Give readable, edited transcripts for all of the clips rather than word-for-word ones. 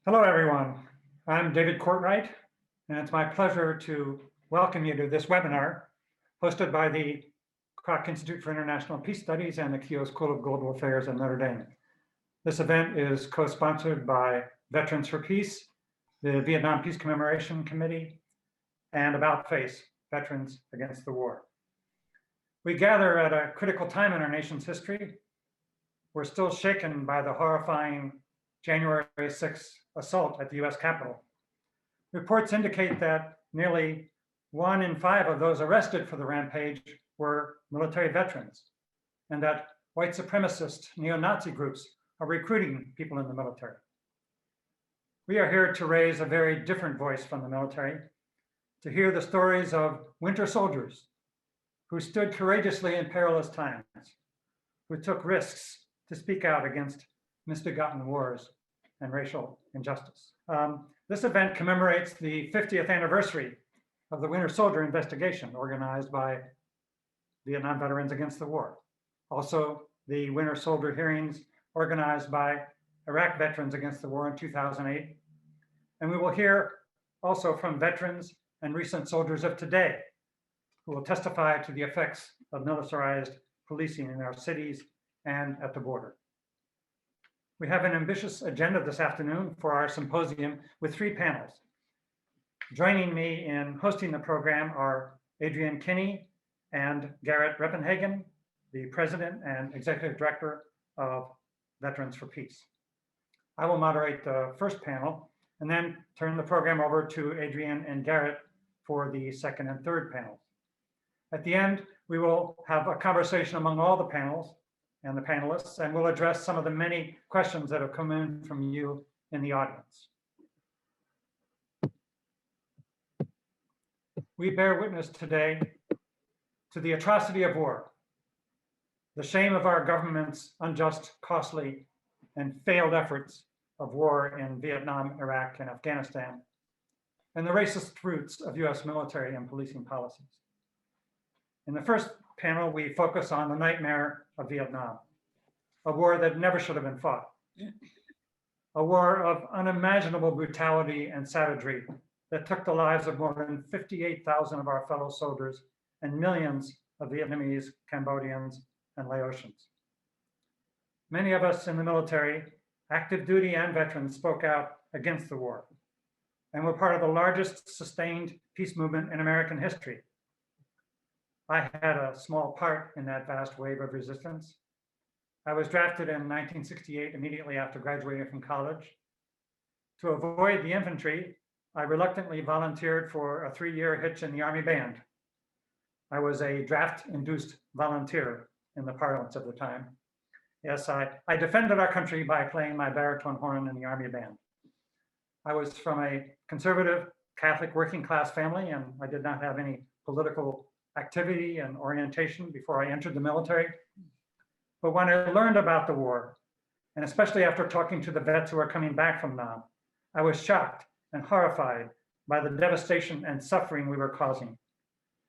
Hello, everyone. I'm David Courtwright, and it's my pleasure to welcome you to this webinar hosted by the Kroc Institute for International Peace Studies and the Keough School of Global Affairs at Notre Dame. This event is co-sponsored by Veterans for Peace, the Vietnam Peace Commemoration Committee, and About Face, Veterans Against the War. We gather at a critical time in our nation's history. We're still shaken by the horrifying January 6th assault at the US Capitol. Reports indicate that nearly 1 in 5 of those arrested for the rampage were military veterans, and that white supremacist neo-Nazi groups are recruiting people in the military. We are here to raise a very different voice from the military, to hear the stories of winter soldiers who stood courageously in perilous times, who took risks to speak out against misbegotten wars and racial injustice. This event commemorates the 50th anniversary of the Winter Soldier investigation organized by Vietnam Veterans Against the War. Also, the Winter Soldier hearings organized by Iraq Veterans Against the War in 2008. And we will hear also from veterans and recent soldiers of today who will testify to the effects of militarized policing in our cities and at the border. We have an ambitious agenda this afternoon for our symposium with 3 panels. Joining me in hosting the program are Adrienne Kinney and Garrett Reppenhagen, the President and Executive Director of Veterans for Peace. I will moderate the first panel and then turn the program over to Adrienne and Garrett for the second and third panels. At the end, we will have a conversation among all the panels and the panelists, and we'll address some of the many questions that have come in from you in the audience. We bear witness today to the atrocity of war, the shame of our government's unjust, costly, and failed efforts of war in Vietnam, Iraq, and Afghanistan, and the racist roots of US military and policing policies. In the first panel, we focus on the nightmare of Vietnam, a war that never should have been fought, a war of unimaginable brutality and savagery that took the lives of more than 58,000 of our fellow soldiers and millions of Vietnamese, Cambodians, and Laotians. Many of us in the military, active duty and veterans, spoke out against the war and were part of the largest sustained peace movement in American history. I had a small part in that vast wave of resistance. I was drafted in 1968, immediately after graduating from college. To avoid the infantry, I reluctantly volunteered for a 3-year hitch in the Army band. I was a draft-induced volunteer in the parlance of the time. Yes, I defended our country by playing my baritone horn in the Army band. I was from a conservative Catholic working class family, and I did not have any political activity and orientation before I entered the military. But when I learned about the war, and especially after talking to the vets who are coming back from Nam, I was shocked and horrified by the devastation and suffering we were causing.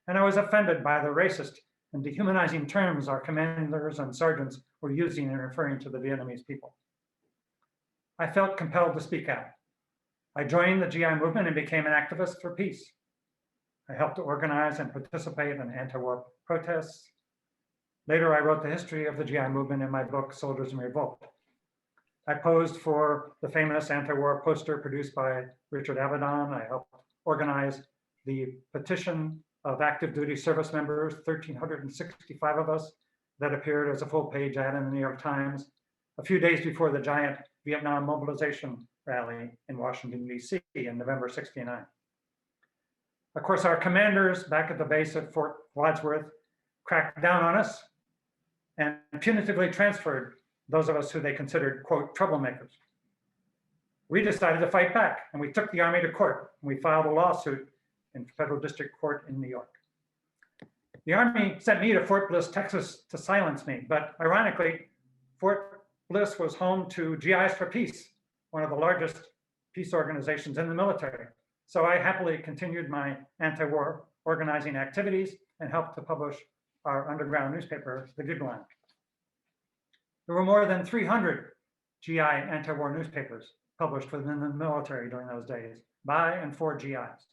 And I was offended by the racist and dehumanizing terms our commanders and sergeants were using in referring to the Vietnamese people. I felt compelled to speak out. I joined the GI movement and became an activist for peace. I helped to organize and participate in anti-war protests. Later, I wrote the history of the GI movement in my book, Soldiers in Revolt. I posed for the famous anti-war poster produced by Richard Avedon. I helped organize the petition of active duty service members, 1,365 of us, that appeared as a full-page ad in the New York Times a few days before the giant Vietnam mobilization rally in Washington, D.C. in November '69. Of course, our commanders back at the base at Fort Wadsworth cracked down on us and punitively transferred those of us who they considered, quote, troublemakers. We decided to fight back, and we took the Army to court. And we filed a lawsuit in federal district court in New York. The Army sent me to Fort Bliss, Texas to silence me, but ironically, Fort Bliss was home to GIs for Peace, one of the largest peace organizations in the military. So I happily continued my anti-war organizing activities and helped to publish our underground newspaper, The Gigline. There were more than 300 GI anti-war newspapers published within the military during those days by and for GIs.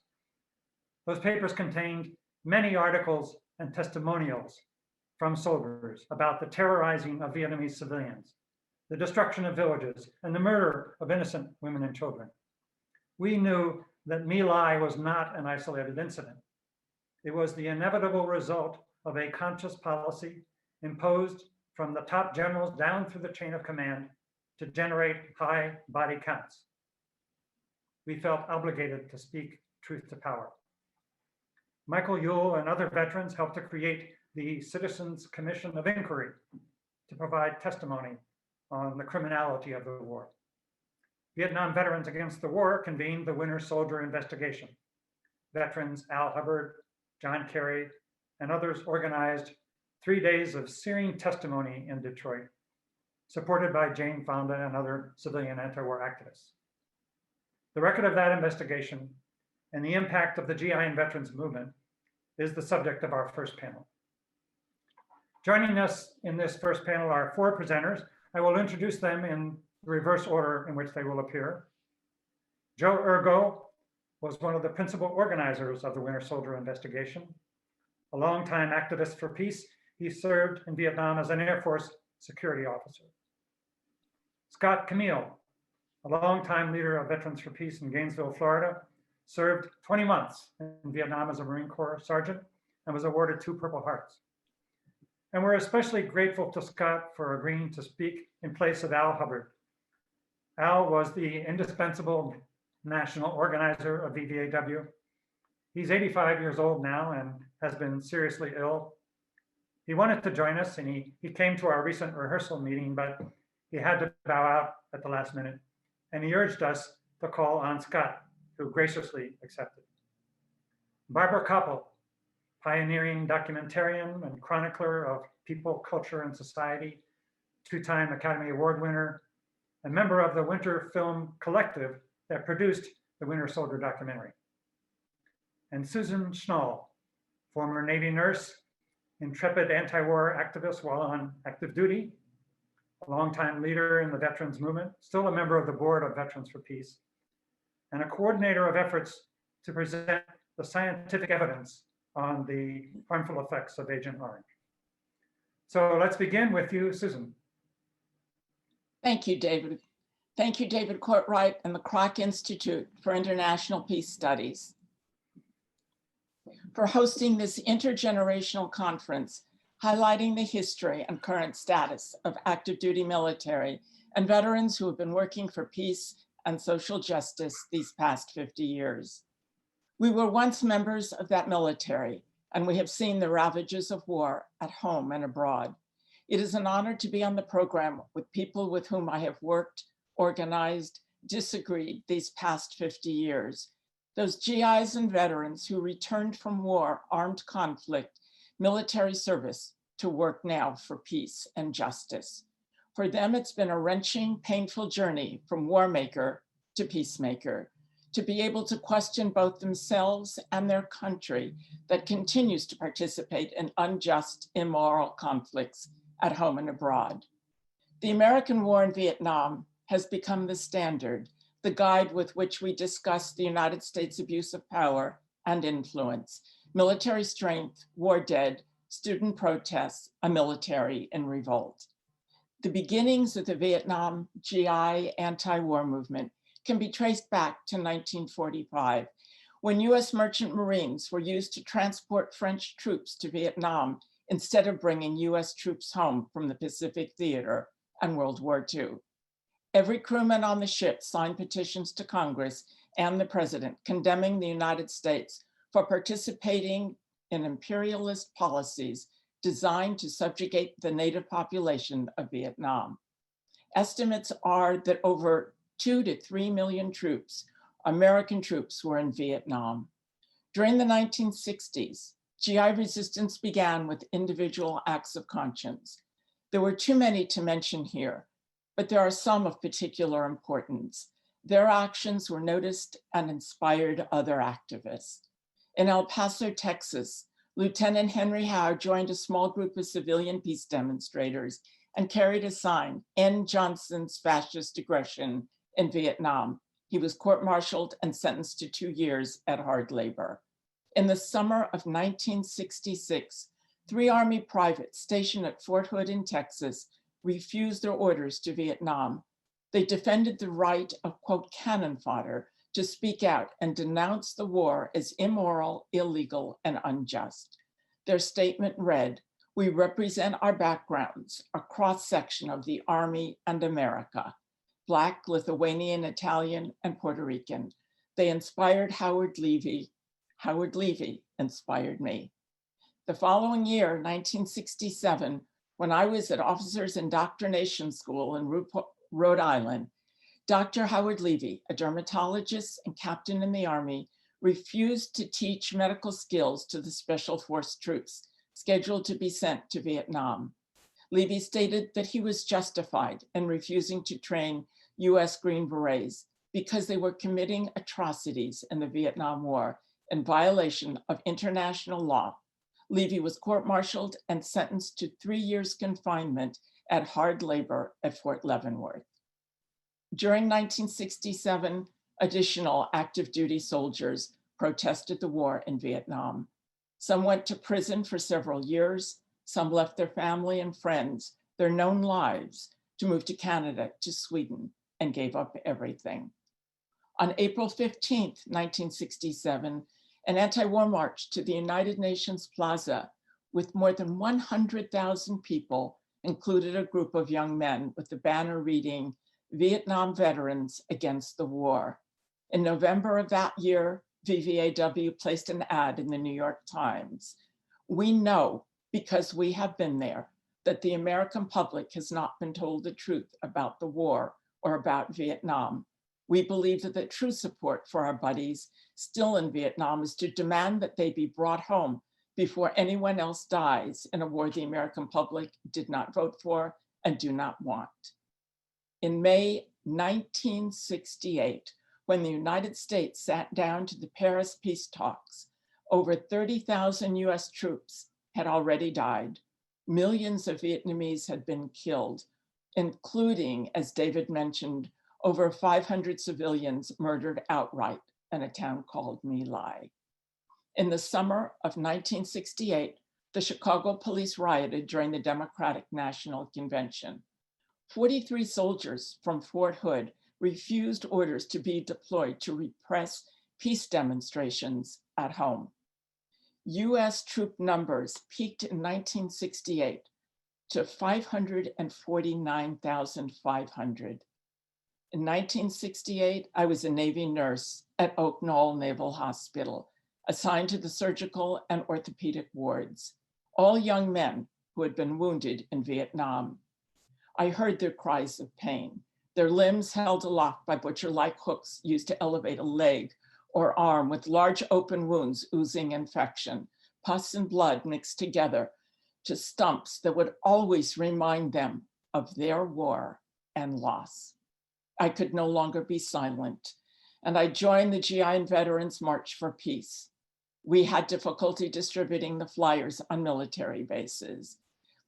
Those papers contained many articles and testimonials from soldiers about the terrorizing of Vietnamese civilians, the destruction of villages, and the murder of innocent women and children. We knew that My Lai was not an isolated incident. It was the inevitable result of a conscious policy imposed from the top generals down through the chain of command to generate high body counts. We felt obligated to speak truth to power. Michael Ewell and other veterans helped to create the Citizens Commission of Inquiry to provide testimony on the criminality of the war. Vietnam Veterans Against the War convened the Winter Soldier Investigation. Veterans Al Hubbard, John Kerry, and others organized 3 days of searing testimony in Detroit, supported by Jane Fonda and other civilian anti-war activists. The record of that investigation and the impact of the GI and veterans movement is the subject of our first panel. Joining us in this first panel are 4 presenters. I will introduce them in the reverse order in which they will appear. Joe Ergo was one of the principal organizers of the Winter Soldier investigation. A longtime activist for peace, he served in Vietnam as an Air Force security officer. Scott Camille, a longtime leader of Veterans for Peace in Gainesville, Florida, served 20 months in Vietnam as a Marine Corps sergeant and was awarded 2 Purple Hearts. And we're especially grateful to Scott for agreeing to speak in place of Al Hubbard. Al was the indispensable national organizer of VVAW. He's 85 years old now and has been seriously ill. He wanted to join us and he came to our recent rehearsal meeting, but he had to bow out at the last minute. And he urged us to call on Scott, who graciously accepted. Barbara Koppel, pioneering documentarian and chronicler of people, culture, and society, 2-time Academy Award winner, a member of the Winter Film Collective that produced the Winter Soldier documentary. And Susan Schnall, former Navy nurse, intrepid anti-war activist while on active duty, a longtime leader in the veterans movement, still a member of the board of Veterans for Peace, and a coordinator of efforts to present the scientific evidence on the harmful effects of Agent Orange. So let's begin with you, Susan. Thank you, David. Thank you, David Courtwright and the Kroc Institute for International Peace Studies for hosting this intergenerational conference, highlighting the history and current status of active duty military and veterans who have been working for peace and social justice these past 50 years. We were once members of that military, and we have seen the ravages of war at home and abroad. It is an honor to be on the program with people with whom I have worked, organized, disagreed these past 50 years. Those GIs and veterans who returned from war, armed conflict, military service to work now for peace and justice. For them, it's been a wrenching, painful journey from war maker to peacemaker, to be able to question both themselves and their country that continues to participate in unjust, immoral conflicts at home and abroad. The American war in Vietnam has become the standard, the guide with which we discuss the United States abuse of power and influence, military strength, war dead, student protests, a military in revolt. The beginnings of the Vietnam GI anti-war movement can be traced back to 1945, when US merchant Marines were used to transport French troops to Vietnam instead of bringing US troops home from the Pacific Theater and World War II. Every crewman on the ship signed petitions to Congress and the president condemning the United States for participating in imperialist policies designed to subjugate the native population of Vietnam. Estimates are that over 2 to 3 million troops, American troops, were in Vietnam. During the 1960s, GI resistance began with individual acts of conscience. There were too many to mention here, but there are some of particular importance. Their actions were noticed and inspired other activists. In El Paso, Texas, Lieutenant Henry Howe joined a small group of civilian peace demonstrators and carried a sign, "End Johnson's fascist aggression, in Vietnam. He was court-martialed and sentenced to 2 years at hard labor. In the summer of 1966, 3 Army privates stationed at Fort Hood in Texas refused their orders to Vietnam. They defended the right of, quote, cannon fodder to speak out and denounce the war as immoral, illegal, and unjust. Their statement read, "We represent our backgrounds, a cross-section of the Army and America, Black, Lithuanian, Italian, and Puerto Rican. They inspired Howard Levy. Howard Levy inspired me." The following year, 1967, when I was at Officers Indoctrination School in Rhode Island, Dr. Howard Levy, a dermatologist and captain in the Army, refused to teach medical skills to the Special Force troops scheduled to be sent to Vietnam. Levy stated that he was justified in refusing to train US Green Berets because they were committing atrocities in the Vietnam War in violation of international law. Levy was court-martialed and sentenced to 3 years confinement at hard labor at Fort Leavenworth. During 1967, additional active duty soldiers protested the war in Vietnam. Some went to prison for several years. Some left their family and friends, their known lives, to move to Canada, to Sweden, and gave up everything. On April 15th, 1967, an anti-war march to the United Nations Plaza with more than 100,000 people included a group of young men with the banner reading, "Vietnam Veterans Against the War." In November of that year, VVAW placed an ad in the New York Times. "We know, because we have been there, that the American public has not been told the truth about the war or about Vietnam. We believe that the true support for our buddies still in Vietnam is to demand that they be brought home before anyone else dies in a war the American public did not vote for and do not want." In May 1968, when the United States sat down to the Paris peace talks, over 30,000 US troops had already died. Millions of Vietnamese had been killed, including, as David mentioned, over 500 civilians murdered outright in a town called My Lai. In the summer of 1968, the Chicago police rioted during the Democratic National Convention. 43 soldiers from Fort Hood refused orders to be deployed to repress peace demonstrations at home. US troop numbers peaked in 1968 to 549,500. In 1968, I was a Navy nurse at Oak Knoll Naval Hospital, assigned to the surgical and orthopedic wards, all young men who had been wounded in Vietnam. I heard their cries of pain, their limbs held aloft by butcher-like hooks used to elevate a leg or arm with large open wounds oozing infection, pus and blood mixed together to stumps that would always remind them of their war and loss. I could no longer be silent, and I joined the GI and Veterans March for Peace. We had difficulty distributing the flyers on military bases.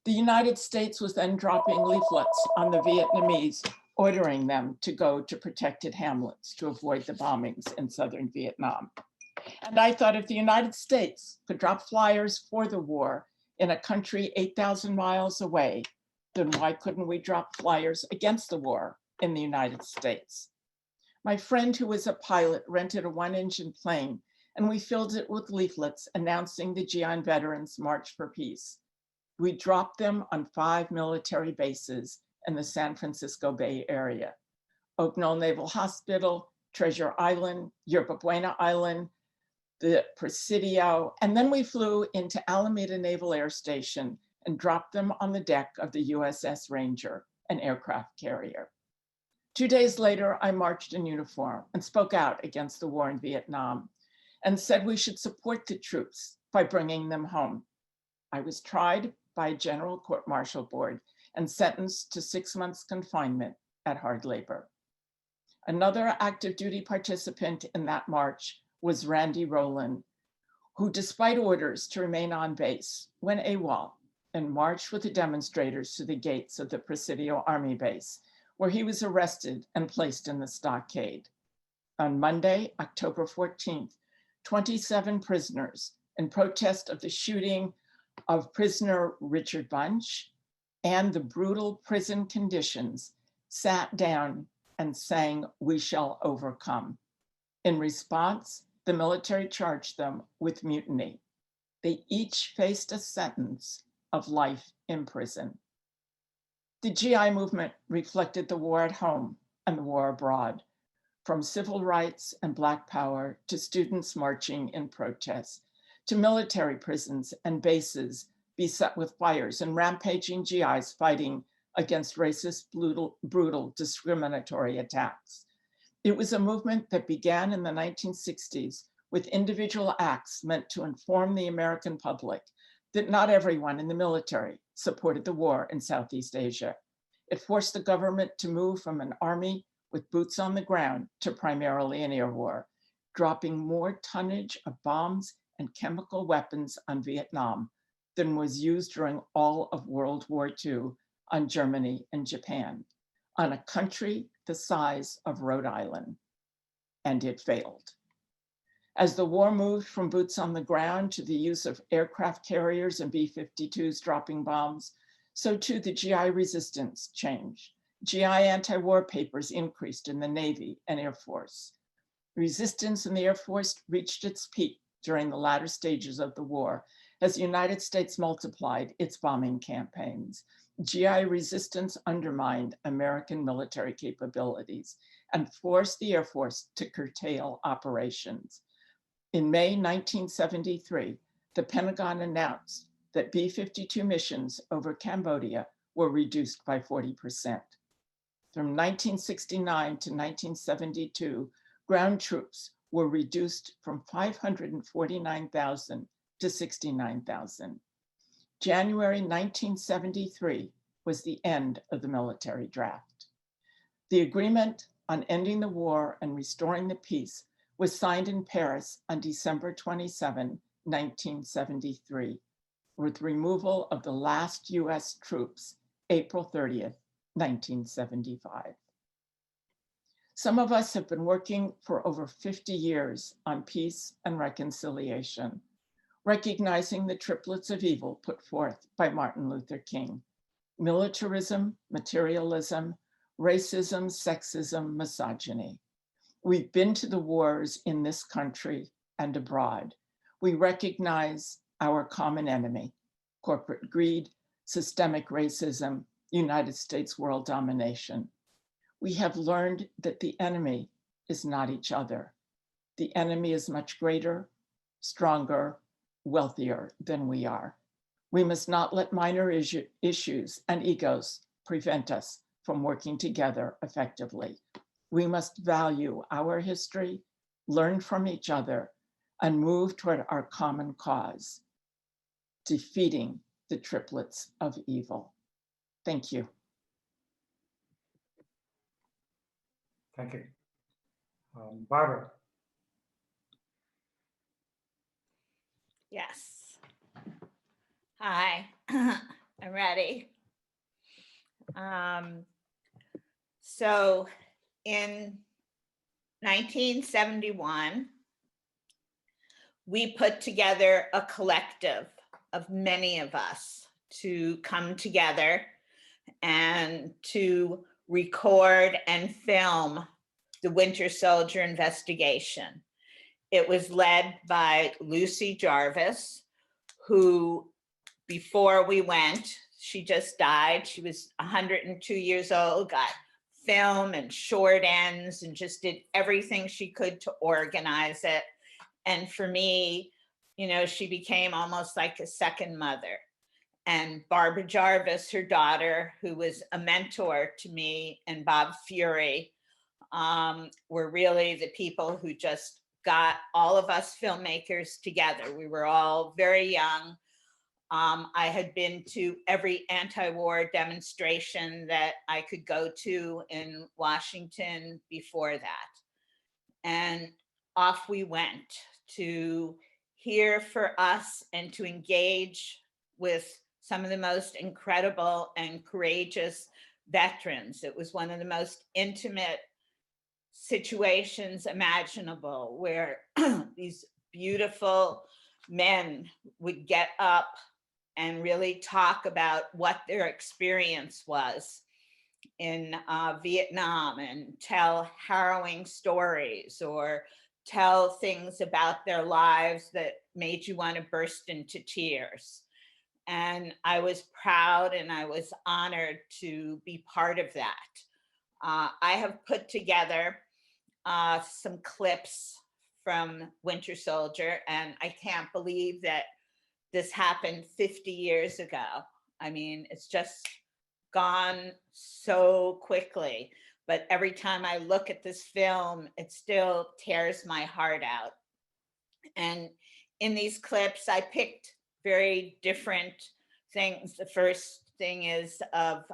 The United States was then dropping leaflets on the Vietnamese, ordering them to go to protected hamlets to avoid the bombings in southern Vietnam. And I thought if the United States could drop flyers for the war in a country 8,000 miles away, then why couldn't we drop flyers against the war in the United States? My friend, who was a pilot, rented a 1-engine plane, and we filled it with leaflets announcing the GI and Veterans March for Peace. We dropped them on 5 military bases in the San Francisco Bay Area: Oak Knoll Naval Hospital, Treasure Island, Yerba Buena Island, the Presidio, and then we flew into Alameda Naval Air Station and dropped them on the deck of the USS Ranger, an aircraft carrier. 2 days later, I marched in uniform and spoke out against the war in Vietnam and said we should support the troops by bringing them home. I was tried by a general court-martial board and sentenced to 6 months confinement at hard labor. Another active duty participant in that march was Randy Rowland, who, despite orders to remain on base, went AWOL and marched with the demonstrators to the gates of the Presidio Army Base, where he was arrested and placed in the stockade. On Monday, October 14th, 27 prisoners, in protest of the shooting of prisoner Richard Bunch and the brutal prison conditions, sat down and sang "We Shall Overcome." In response, the military charged them with mutiny. They each faced a sentence of life in prison. The GI movement reflected the war at home and the war abroad, from civil rights and Black power to students marching in protest, to military prisons and bases beset with fires and rampaging GIs fighting against racist, brutal, discriminatory attacks. It was a movement that began in the 1960s with individual acts meant to inform the American public that not everyone in the military supported the war in Southeast Asia. It forced the government to move from an army with boots on the ground to primarily an air war, dropping more tonnage of bombs and chemical weapons on Vietnam than was used during all of World War II on Germany and Japan, on a country the size of Rhode Island. And it failed. As the war moved from boots on the ground to the use of aircraft carriers and B-52s dropping bombs, so too the GI resistance changed. GI anti-war papers increased in the Navy and Air Force. Resistance in the Air Force reached its peak during the latter stages of the war as the United States multiplied its bombing campaigns. GI resistance undermined American military capabilities and forced the Air Force to curtail operations. In May 1973, the Pentagon announced that B-52 missions over Cambodia were reduced by 40%. From 1969 to 1972, ground troops were reduced from 549,000 to 69,000. January 1973 was the end of the military draft. The agreement on ending the war and restoring the peace was signed in Paris on December 27, 1973, with removal of the last US troops, April 30th, 1975. Some of us have been working for over 50 years on peace and reconciliation, recognizing the triplets of evil put forth by Martin Luther King: militarism, materialism, racism, sexism, misogyny. We've been to the wars in this country and abroad. We recognize our common enemy: corporate greed, systemic racism, United States world domination. We have learned that the enemy is not each other. The enemy is much greater, stronger, wealthier than we are. We must not let minor issues and egos prevent us from working together effectively. We must value our history, learn from each other, and move toward our common cause: defeating the triplets of evil. Thank you. Thank you. Barbara. Yes. Hi, I'm ready. So in 1971, we put together a collective of many of us to come together and to record and film the Winter Soldier investigation. It was led by Lucy Jarvis, who, before we went, she just died. She was 102 years old, got film and short ends and just did everything she could to organize it. And for me, you know, she became almost like a second mother. And Barbara Jarvis, her daughter, who was a mentor to me, and Bob Fury, were really the people who just got all of us filmmakers together. We were all very young. I had been to every anti-war demonstration that I could go to in Washington before that. And off we went to hear for us and to engage with some of the most incredible and courageous veterans. It was one of the most intimate situations imaginable, where these beautiful men would get up and really talk about what their experience was in Vietnam and tell harrowing stories or tell things about their lives that made you want to burst into tears. And I was proud and I was honored to be part of that. I have put together some clips from Winter Soldier, and I can't believe that this happened 50 years ago. I mean, it's just gone so quickly. But every time I look at this film, it still tears my heart out. And in these clips, I picked very different things. The first thing is of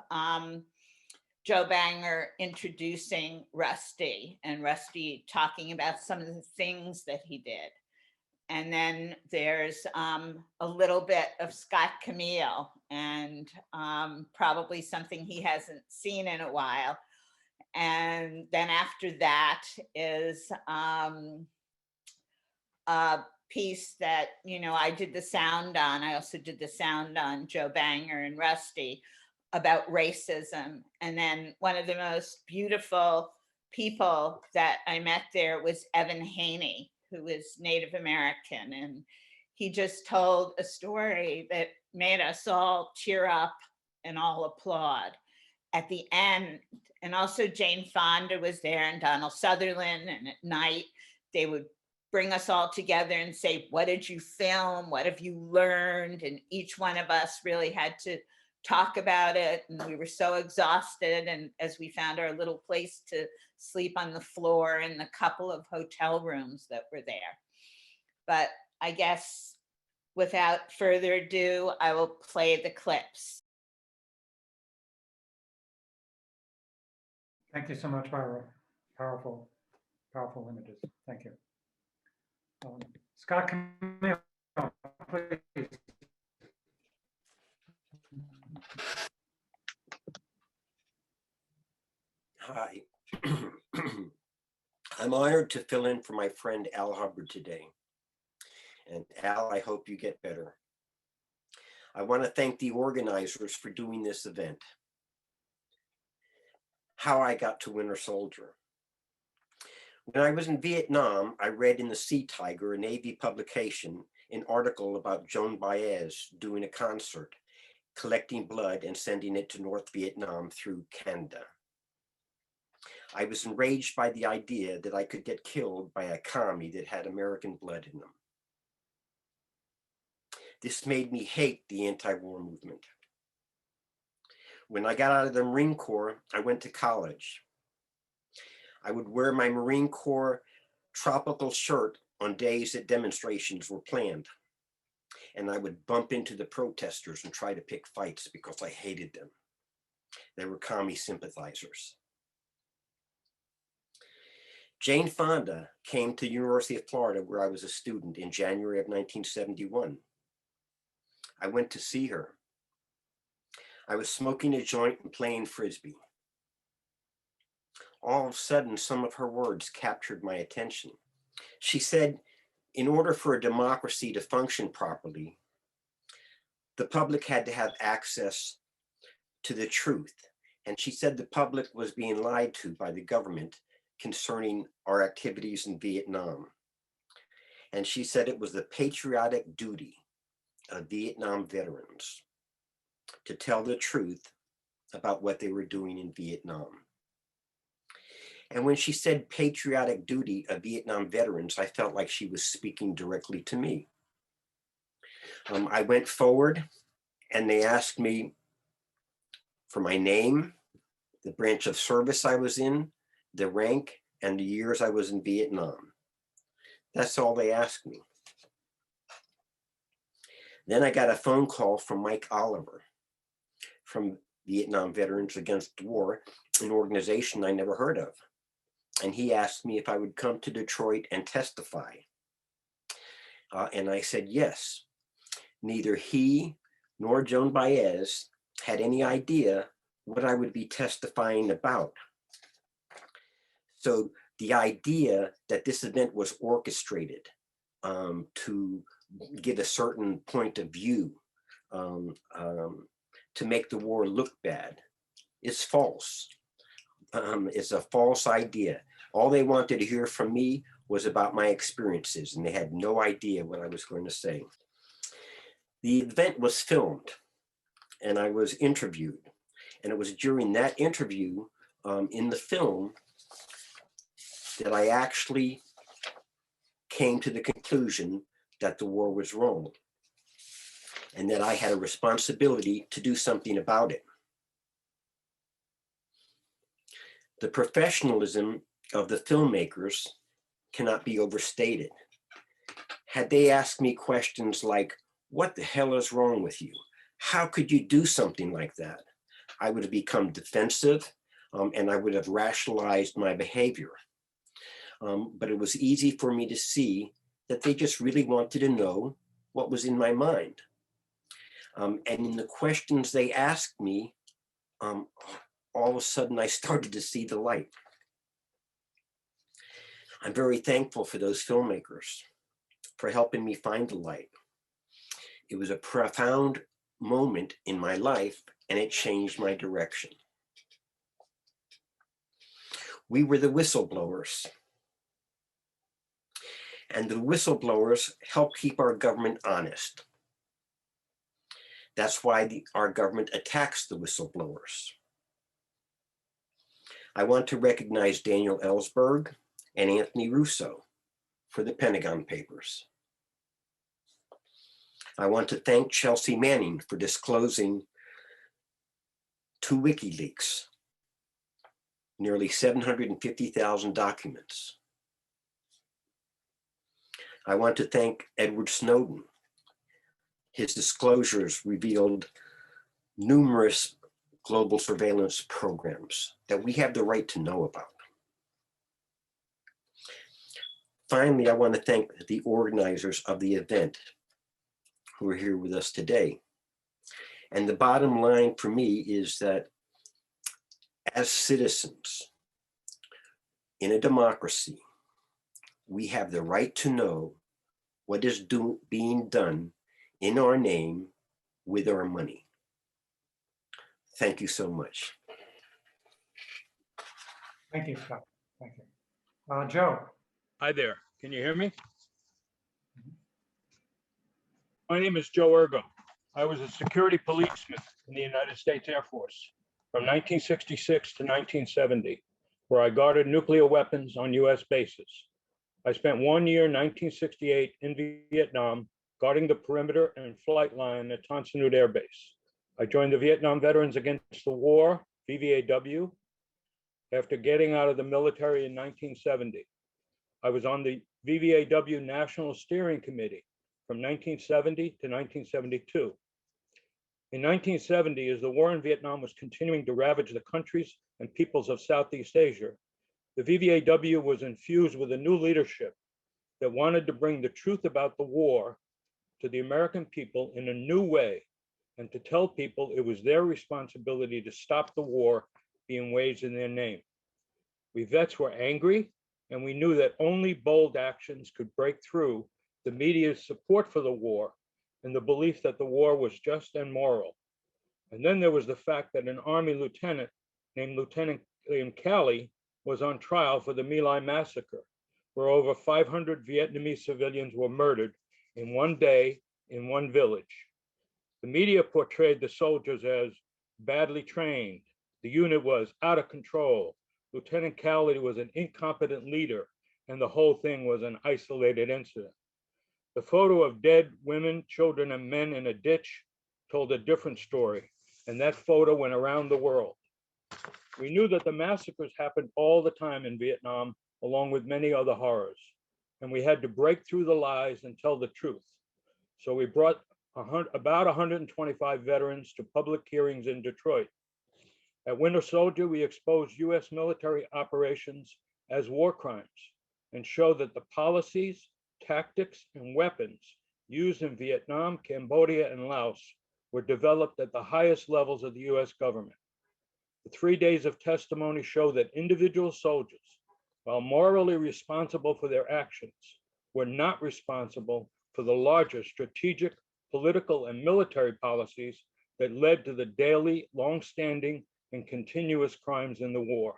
Joe Banger introducing Rusty, and Rusty talking about some of the things that he did. And then there's a little bit of Scott Camille, and probably something he hasn't seen in a while. And then after that is a piece that, you know, I did the sound on. I also did the sound on Joe Banger and Rusty about racism. And then one of the most beautiful people that I met there was Evan Haney, who is Native American. And he just told a story that made us all cheer up and all applaud at the end. And also Jane Fonda was there and Donald Sutherland. And at night, they would bring us all together and say, what did you film? What have you learned? And each one of us really had to talk about it. And we were so exhausted. And as we found our little place to sleep on the floor in the couple of hotel rooms that were there. But I guess without further ado, I will play the clips. Thank you so much, Barbara. Powerful, powerful images. Thank you. Scott Camille, please. Hi. I'm honored to fill in for my friend Al Hubbard today. And Al, I hope you get better. I want to thank the organizers for doing this event. How I got to Winter Soldier. When I was in Vietnam, I read in the Sea Tiger, a Navy publication, an article about Joan Baez doing a concert, collecting blood and sending it to North Vietnam through Canada. I was enraged by the idea that I could get killed by a commie that had American blood in them. This made me hate the anti-war movement. When I got out of the Marine Corps, I went to college. I would wear my Marine Corps tropical shirt on days that demonstrations were planned. And I would bump into the protesters and try to pick fights because I hated them. They were commie sympathizers. Jane Fonda came to the University of Florida, where I was a student, in January of 1971. I went to see her. I was smoking a joint and playing Frisbee. All of a sudden, some of her words captured my attention. She said, in order for a democracy to function properly, the public had to have access to the truth. And she said the public was being lied to by the government concerning our activities in Vietnam. And she said it was the patriotic duty of Vietnam veterans to tell the truth about what they were doing in Vietnam. And when she said patriotic duty of Vietnam veterans, I felt like she was speaking directly to me. I went forward and they asked me for my name, the branch of service I was in, the rank, and the years I was in Vietnam. That's all they asked me. Then I got a phone call from Mike Oliver from Vietnam Veterans Against the War, an organization I never heard of. And he asked me if I would come to Detroit and testify. And I said yes. Neither he nor Joan Baez had any idea what I would be testifying about. So the idea that this event was orchestrated to get a certain point of view, to make the war look bad, is false. It's a false idea. All they wanted to hear from me was about my experiences, and they had no idea what I was going to say. The event was filmed, and I was interviewed. And it was during that interview in the film that I actually came to the conclusion that the war was wrong and that I had a responsibility to do something about it. The professionalism of the filmmakers cannot be overstated. Had they asked me questions like, what the hell is wrong with you? How could you do something like that? I would have become defensive and I would have rationalized my behavior. But it was easy for me to see that they just really wanted to know what was in my mind. And in the questions they asked me, all of a sudden I started to see the light. I'm very thankful for those filmmakers for helping me find the light. It was a profound moment in my life and it changed my direction. We were the whistleblowers. And the whistleblowers help keep our government honest. That's why our government attacks the whistleblowers. I want to recognize Daniel Ellsberg and Anthony Russo for the Pentagon Papers. I want to thank Chelsea Manning for disclosing 2 WikiLeaks, nearly 750,000 documents. I want to thank Edward Snowden. His disclosures revealed numerous global surveillance programs that we have the right to know about. Finally, I want to thank the organizers of the event who are here with us today. And the bottom line for me is that as citizens in a democracy, we have the right to know what is being done in our name with our money. Thank you so much. Thank you, Scott. Thank you. Joe. Hi there. Can you hear me? My name is Joe Ergo. I was a security policeman in the United States Air Force from 1966 to 1970, where I guarded nuclear weapons on US bases. I spent 1 year, 1968, in Vietnam, guarding the perimeter and flight line at Tan Son Nhut Air Base. I joined the Vietnam Veterans Against the War, VVAW, after getting out of the military in 1970. I was on the VVAW National Steering Committee from 1970 to 1972. In 1970, as the war in Vietnam was continuing to ravage the countries and peoples of Southeast Asia, the VVAW was infused with a new leadership that wanted to bring the truth about the war to the American people in a new way and to tell people it was their responsibility to stop the war being waged in their name. We vets were angry, and we knew that only bold actions could break through the media's support for the war and the belief that the war was just and moral. And then there was the fact that an Army lieutenant named Lieutenant William Calley was on trial for the My Lai massacre, where over 500 Vietnamese civilians were murdered in one day in one village. The media portrayed the soldiers as badly trained. The unit was out of control. Lieutenant Calley was an incompetent leader, and the whole thing was an isolated incident. The photo of dead women, children, and men in a ditch told a different story, and that photo went around the world. We knew that the massacres happened all the time in Vietnam, along with many other horrors, and we had to break through the lies and tell the truth. So we brought about 125 veterans to public hearings in Detroit. At Winter Soldier, we exposed US military operations as war crimes and showed that the policies, tactics, and weapons used in Vietnam, Cambodia, and Laos were developed at the highest levels of the US government. The 3 days of testimony show that individual soldiers, while morally responsible for their actions, were not responsible for the larger strategic, political, and military policies that led to the daily, long-standing, and continuous crimes in the war.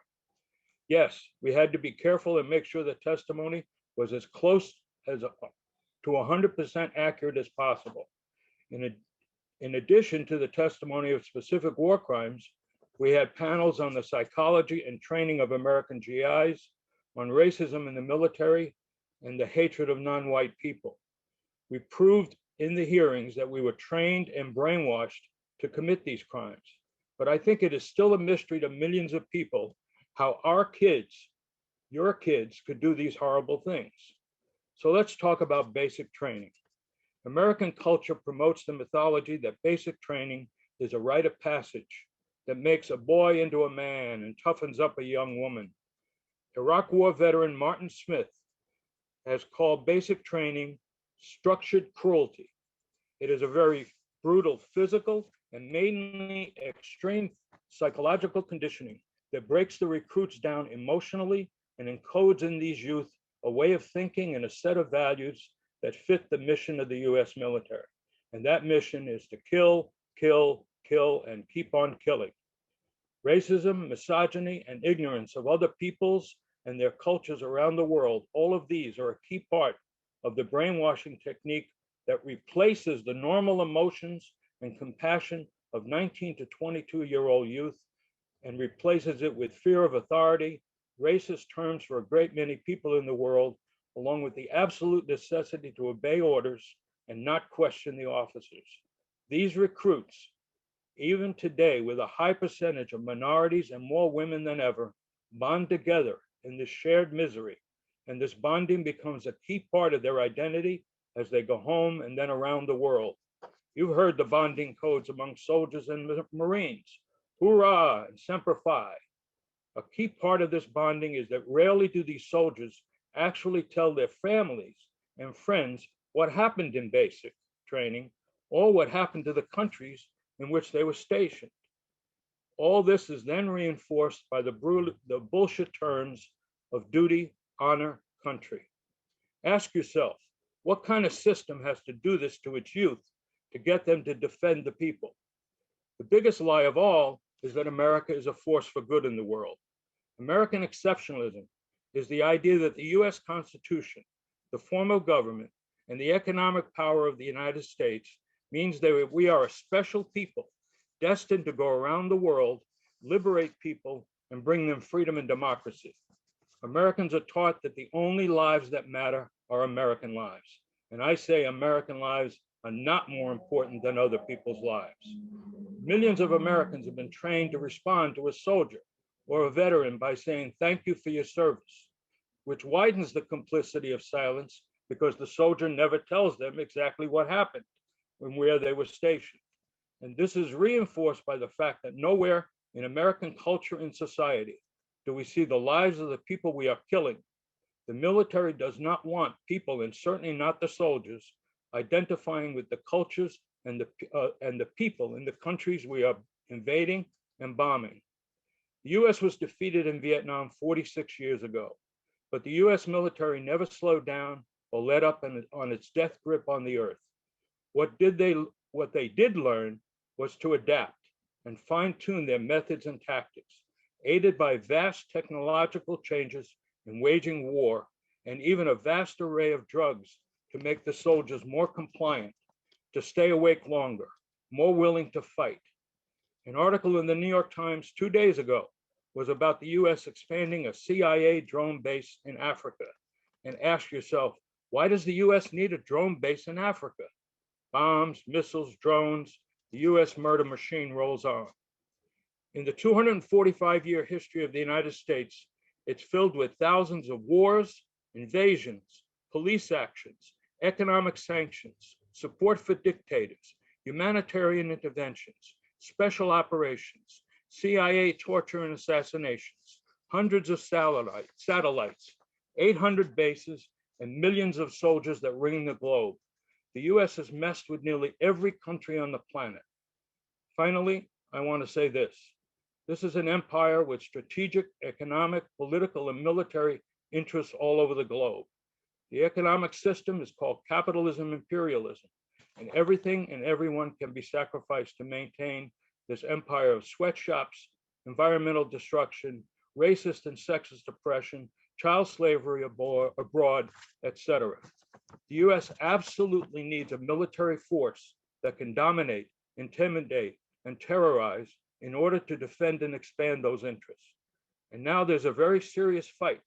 Yes, we had to be careful and make sure the testimony was as close as to 100% accurate as possible. In addition to the testimony of specific war crimes, we had panels on the psychology and training of American GIs, on racism in the military, and the hatred of non-white people. We proved in the hearings that we were trained and brainwashed to commit these crimes. But I think it is still a mystery to millions of people how our kids, your kids, could do these horrible things. So let's talk about basic training. American culture promotes the mythology that basic training is a rite of passage that makes a boy into a man and toughens up a young woman. Iraq War veteran Martin Smith has called basic training structured cruelty. It is a very brutal physical and mainly extreme psychological conditioning that breaks the recruits down emotionally and encodes in these youth a way of thinking and a set of values that fit the mission of the US military. And that mission is to kill, kill, kill, and keep on killing. Racism, misogyny, and ignorance of other peoples and their cultures around the world, all of these are a key part of the brainwashing technique that replaces the normal emotions and compassion of 19 to 22-year-old youth and replaces it with fear of authority, racist terms for a great many people in the world, along with the absolute necessity to obey orders and not question the officers. These recruits, even today with a high percentage of minorities and more women than ever, bond together in this shared misery. And this bonding becomes a key part of their identity as they go home and then around the world. You've heard the bonding codes among soldiers and Marines, hoorah and semper fi. A key part of this bonding is that rarely do these soldiers actually tell their families and friends what happened in basic training or what happened to the countries in which they were stationed. All this is then reinforced by the bullshit terms of duty, honor, country. Ask yourself, what kind of system has to do this to its youth to get them to defend the people? The biggest lie of all is that America is a force for good in the world. American exceptionalism is the idea that the US Constitution, the form of government, and the economic power of the United States means that we are a special people destined to go around the world, liberate people, and bring them freedom and democracy. Americans are taught that the only lives that matter are American lives. And I say American lives are not more important than other people's lives. Millions of Americans have been trained to respond to a soldier or a veteran by saying, thank you for your service, which widens the complicity of silence because the soldier never tells them exactly what happened and where they were stationed. And this is reinforced by the fact that nowhere in American culture and society do we see the lives of the people we are killing. The military does not want people, and certainly not the soldiers, identifying with the cultures and the people in the countries we are invading and bombing. The US was defeated in Vietnam 46 years ago, but the US military never slowed down or let up on its death grip on the earth. What they did learn was to adapt and fine-tune their methods and tactics, aided by vast technological changes in waging war and even a vast array of drugs to make the soldiers more compliant, to stay awake longer, more willing to fight. An article in the New York Times 2 days ago was about the US expanding a CIA drone base in Africa. And ask yourself, why does the US need a drone base in Africa? Bombs, missiles, drones, the US murder machine rolls on. In the 245-year history of the United States, it's filled with thousands of wars, invasions, police actions, economic sanctions, support for dictators, humanitarian interventions, special operations, CIA torture and assassinations, hundreds of satellites, 800 bases, and millions of soldiers that ring the globe. The US has messed with nearly every country on the planet. Finally, I want to say this. This is an empire with strategic, economic, political, and military interests all over the globe. The economic system is called capitalism imperialism, and everything and everyone can be sacrificed to maintain this empire of sweatshops, environmental destruction, racist and sexist oppression, child slavery abroad, etc. The US absolutely needs a military force that can dominate, intimidate, and terrorize in order to defend and expand those interests. And now there's a very serious fight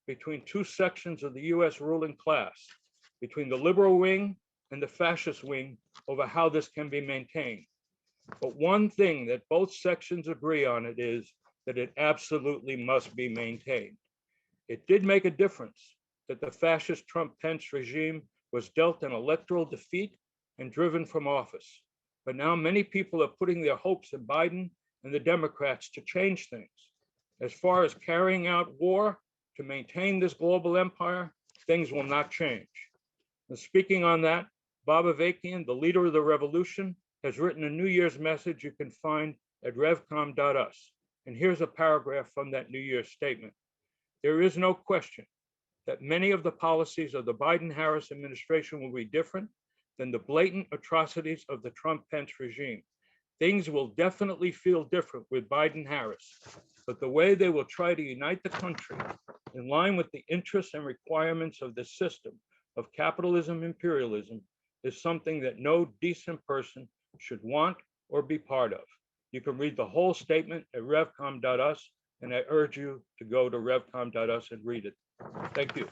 between two sections of the US ruling class, between the liberal wing and the fascist wing, over how this can be maintained. But one thing that both sections agree on it is that it absolutely must be maintained. It did make a difference that the fascist Trump-Pence regime was dealt an electoral defeat and driven from office. But now many people are putting their hopes in Biden and the Democrats to change things. As far as carrying out war to maintain this global empire, things will not change. And speaking on that, Bob Avakian, the leader of the revolution, has written a New Year's message you can find at revcom.us. And here's a paragraph from that New Year's statement. There is no question that many of the policies of the Biden-Harris administration will be different than the blatant atrocities of the Trump-Pence regime. Things will definitely feel different with Biden-Harris, but the way they will try to unite the country in line with the interests and requirements of the system of capitalism imperialism is something that no decent person should want or be part of. You can read the whole statement at revcom.us, and I urge you to go to revcom.us and read it. Thank you.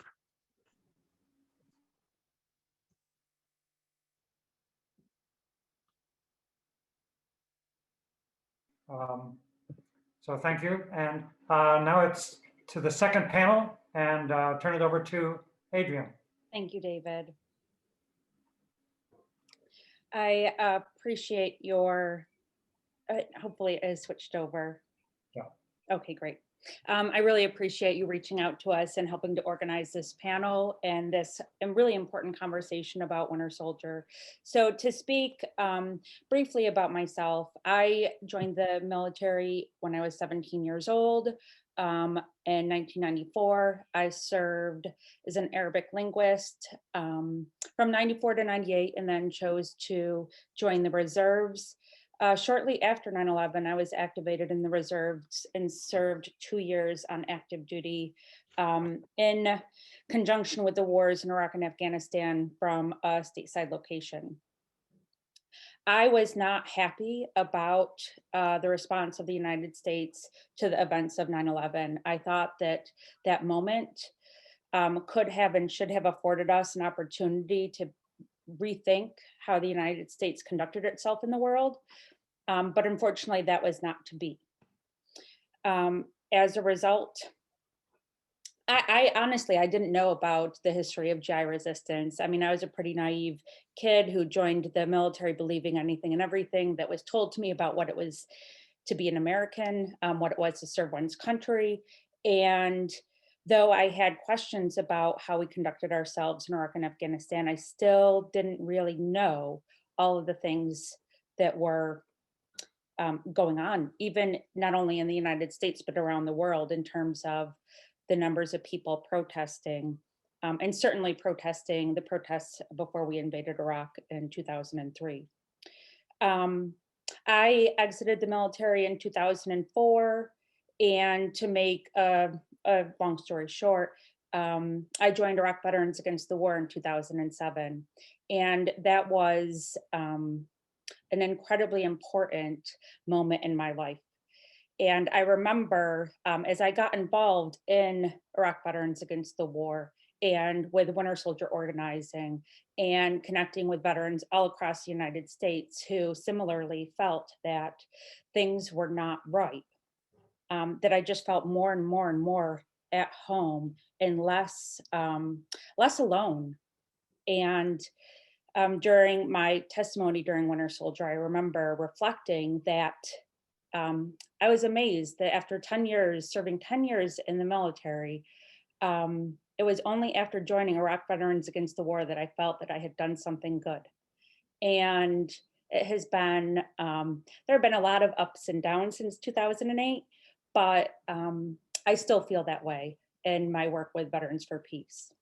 So thank you. And now it's to the second panel, and turn it over to Adrian. Thank you, David. I appreciate your, hopefully it is switched over. Yeah. Okay, great. I really appreciate you reaching out to us and helping to organize this panel and this really important conversation about Winter Soldier. So to speak briefly about myself, I joined the military when I was 17 years old. In 1994, I served as an Arabic linguist from 94 to 98, and then chose to join the reserves. Shortly after 9/11, I was activated in the reserves and served 2 years on active duty in conjunction with the wars in Iraq and Afghanistan from a stateside location. I was not happy about the response of the United States to the events of 9/11. I thought that that moment could have and should have afforded us an opportunity to rethink how the United States conducted itself in the world. But unfortunately, that was not to be. As a result, I honestly, I didn't know about the history of GI resistance. I mean, I was a pretty naive kid who joined the military believing anything and everything that was told to me about what it was to be an American, what it was to serve one's country. And though I had questions about how we conducted ourselves in Iraq and Afghanistan, I still didn't really know all of the things that were going on, even not only in the United States, but around the world in terms of the numbers of people protesting, and certainly protesting the protests before we invaded Iraq in 2003. I exited the military in 2004, and to make a long story short, I joined Iraq Veterans Against the War in 2007, and that was an incredibly important moment in my life. And I remember as I got involved in Iraq Veterans Against the War and with Winter Soldier organizing and connecting with veterans all across the United States who similarly felt that things were not right, that I just felt more and more and more at home and less alone. And during my testimony during Winter Soldier, I remember reflecting that I was amazed that after 10 years, serving 10 years in the military, it was only after joining Iraq Veterans Against the War that I felt that I had done something good. And It has been, there have been a lot of ups and downs since 2008, but I still feel that way in my work with Veterans for Peace.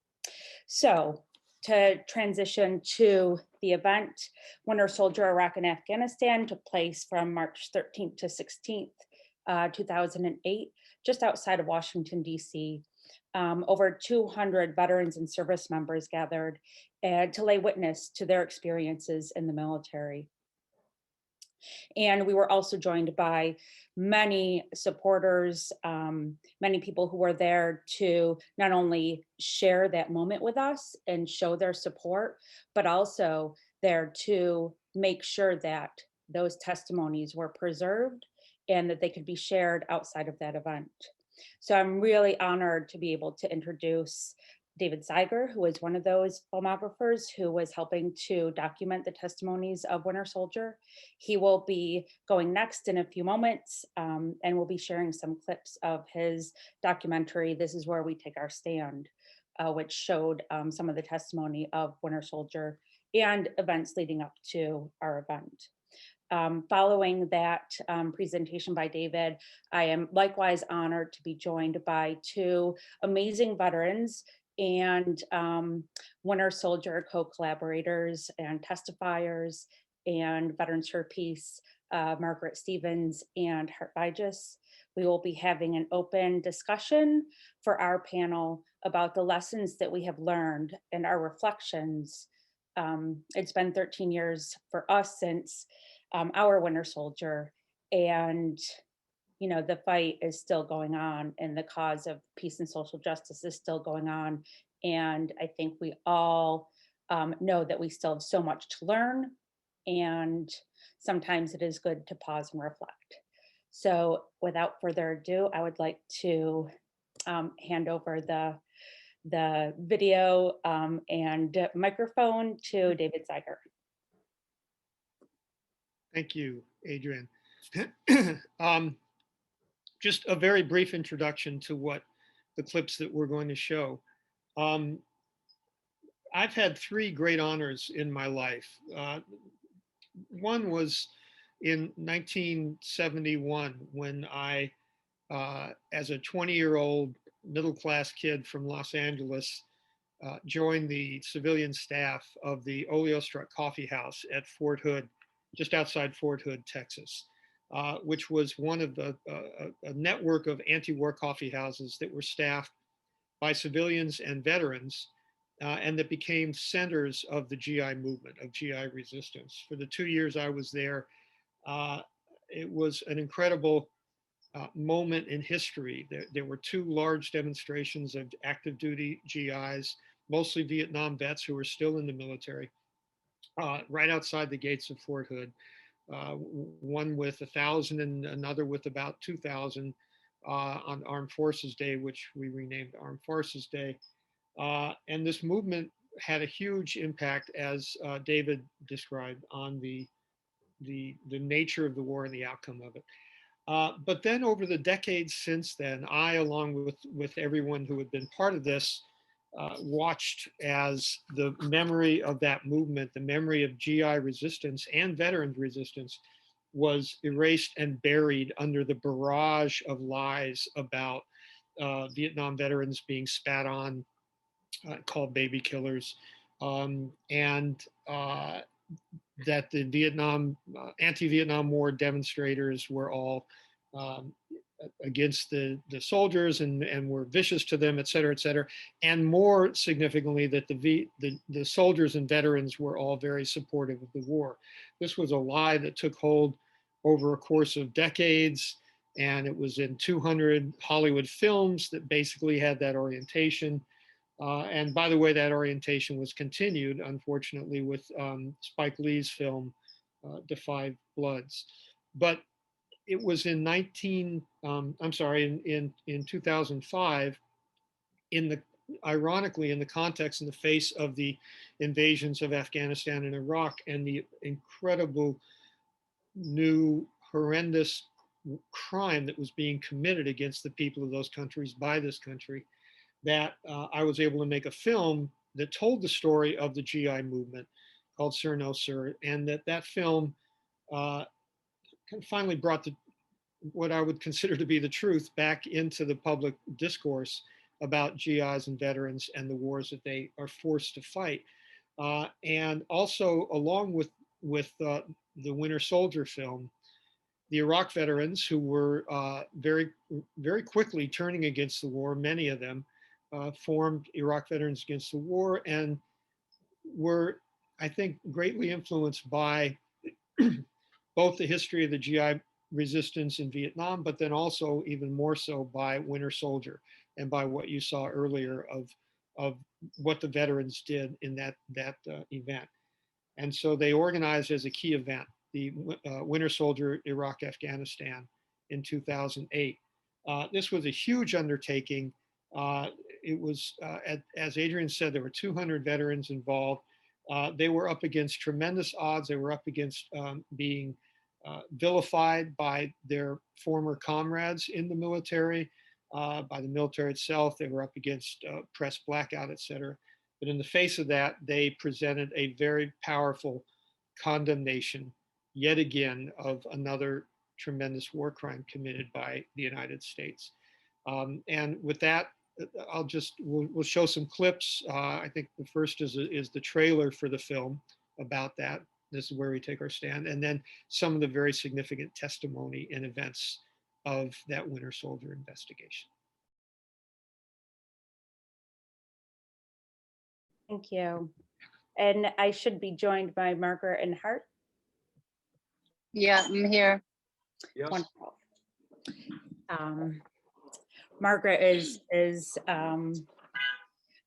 So to transition to the event, Winter Soldier Iraq and Afghanistan took place from March 13th to 16th, 2008, just outside of Washington, DC. Over 200 veterans and service members gathered to lay witness to their experiences in the military. And we were also joined by many supporters, many people who were there to not only share that moment with us and show their support, but also there to make sure that those testimonies were preserved and that they could be shared outside of that event. So I'm really honored to be able to introduce David Zeiger, who is one of those filmographers who was helping to document the testimonies of Winter Soldier. He will be going next in a few moments, and we'll be sharing some clips of his documentary, This Is Where We Take Our Stand, which showed some of the testimony of Winter Soldier and events leading up to our event. Following that presentation by David, I am likewise honored to be joined by two amazing veterans and Winter Soldier co-collaborators and testifiers and Veterans for Peace, Margaret Stevens and Jarvis. We will be having an open discussion for our panel about the lessons that we have learned and our reflections. It's been 13 years for us since our Winter Soldier, and you know, the fight is still going on and the cause of peace and social justice is still going on. And I think we all know that we still have so much to learn, and sometimes it is good to pause and reflect. So without further ado, I would like to hand over the video and microphone to David Zeiger. Thank you, Adrian. Just a very brief introduction to what the clips that we're going to show. I've had three great honors in my life. One was in 1971 when I, as a 20-year-old middle-class kid from Los Angeles, joined the civilian staff of the Oleostruck Coffee House at Fort Hood, just outside Fort Hood, Texas. Which was one of a network of anti-war coffee houses that were staffed by civilians and veterans, and that became centers of the GI movement, of GI resistance. For the 2 years I was there, it was an incredible moment in history. There were two large demonstrations of active duty GIs, mostly Vietnam vets who were still in the military, right outside the gates of Fort Hood. One with 1,000 and another with about 2,000 on Armed Forces Day, which we renamed Armed Forces Day. And this movement had a huge impact, as David described, on the nature of the war and the outcome of it. But then over the decades since then, I, along with everyone who had been part of this, watched as the memory of that movement, the memory of GI resistance and veterans resistance, was erased and buried under the barrage of lies about Vietnam veterans being spat on, called baby killers, and that the anti-Vietnam War demonstrators were all against the soldiers and were vicious to them, et cetera, and more significantly that the soldiers and veterans were all very supportive of the war. This was a lie that took hold over a course of decades, and it was in 200 Hollywood films that basically had that orientation. And by the way, that orientation was continued, unfortunately, with Spike Lee's film, The Five Bloods. But it was in 2005, ironically, in the context, in the face of the invasions of Afghanistan and Iraq and the incredible new horrendous crime that was being committed against the people of those countries by this country, that I was able to make a film that told the story of the GI movement called Sir No Sir, and that film finally brought what I would consider to be the truth back into the public discourse about GIs and veterans and the wars that they are forced to fight. And also, along with the Winter Soldier film, the Iraq veterans who were very, very quickly turning against the war, many of them formed Iraq Veterans Against the War and were, I think, greatly influenced by both the history of the GI resistance in Vietnam, but then also even more so by Winter Soldier and by what you saw earlier of what the veterans did in that event. And so they organized as a key event the Winter Soldier Iraq Afghanistan in 2008. This was a huge undertaking. It was, as Adrian said, there were 200 veterans involved. They were up against tremendous odds. They were up against being vilified by their former comrades in the military, by the military itself. They were up against press blackout, et cetera. But in the face of that, they presented a very powerful condemnation, yet again, of another tremendous war crime committed by the United States. And with that, we'll show some clips. I think the first is the trailer for the film about that. This is where we take our stand. And then some of the very significant testimony and events of that Winter Soldier investigation. Thank you. And I should be joined by Margaret and Hart. Yeah, I'm here. Yes. Wonderful. Margaret is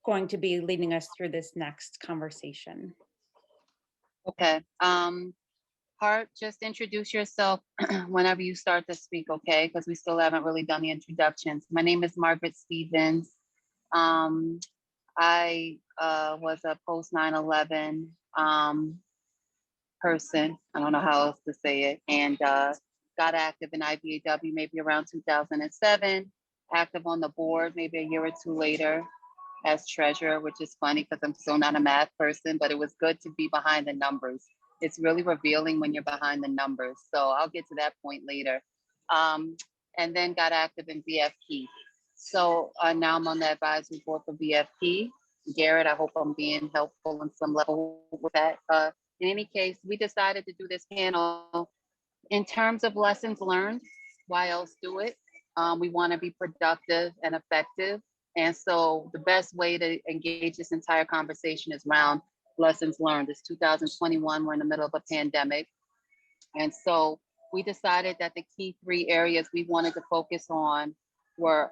going to be leading us through this next conversation. Okay. Hart, just introduce yourself whenever you start to speak, okay? Because we still haven't really done the introductions. My name is Margaret Stevens. I was a post 9/11 person. I don't know how else to say it. And got active in IVAW maybe around 2007. Active on the board maybe a year or two later as treasurer, which is funny because I'm still not a math person, but it was good to be behind the numbers. It's really revealing when you're behind the numbers. So I'll get to that point later. And then got active in VFP. So now I'm on the advisory board for VFP. Garrett, I hope I'm being helpful on some level with that. In any case, we decided to do this panel in terms of lessons learned. Why else do it? We want to be productive and effective. And so the best way to engage this entire conversation is around lessons learned. It's 2021, we're in the middle of a pandemic. And so we decided that the key 3 areas we wanted to focus on were,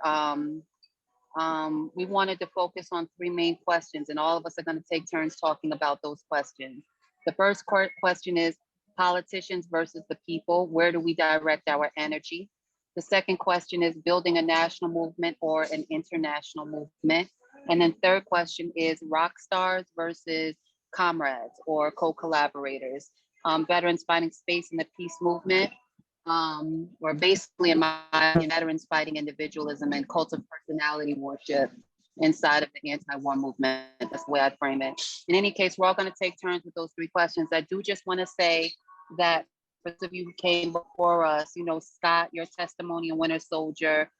we wanted to focus on 3 main questions, and all of us are going to take turns talking about those questions. The first question is politicians versus the people. Where do we direct our energy? The second question is building a national movement or an international movement. And then third question is rock stars versus comrades or co-collaborators. Veterans finding space in the peace movement, or basically in my opinion, veterans fighting individualism and cult of personality worship inside of the anti-war movement. That's the way I frame it. In any case, we're all going to take turns with those 3 questions. I do just want to say that for those of you who came before us, you know, Scott, your testimony on Winter Soldier,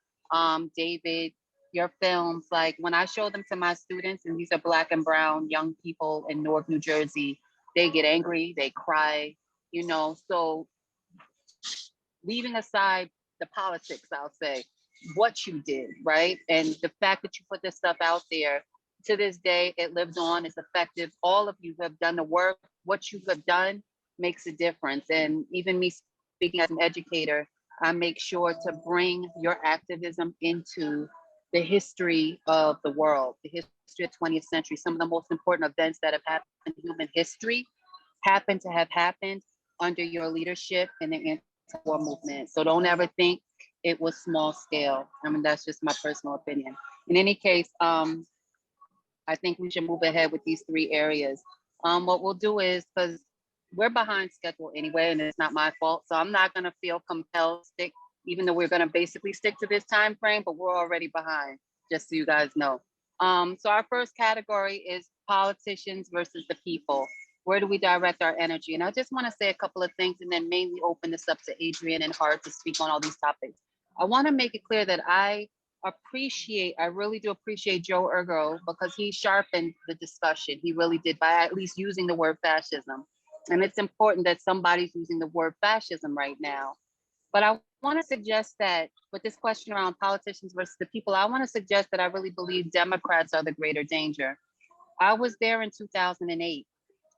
David, your films, like when I show them to my students, and these are Black and brown young people in Newark, New Jersey, they get angry, they cry, you know. So leaving aside the politics, I'll say, what you did, right? And the fact that you put this stuff out there, to this day, it lives on, it's effective. All of you have done the work. What you have done makes a difference. And even me speaking as an educator, I make sure to bring your activism into the history of the world, the history of 20th century. Some of the most important events that have happened in human history happen to have happened under your leadership in the anti-war movement. So don't ever think it was small scale. I mean, that's just my personal opinion. In any case, I think we should move ahead with these 3 areas. What we'll do is, because we're behind schedule anyway, and it's not my fault, so I'm not gonna feel compelled to stick, even though we're gonna basically stick to this time frame, but we're already behind, just so you guys know. So our first category is politicians versus the people. Where do we direct our energy? And I just want to say a couple of things and then mainly open this up to Adrian and Hart to speak on all these topics. I want to make it clear that I really do appreciate Joe Ergo because he sharpened the discussion. He really did by at least using the word fascism. And it's important that somebody's using the word fascism right now. But I want to suggest that with this question around politicians versus the people, I want to suggest that I really believe Democrats are the greater danger. I was there in 2008,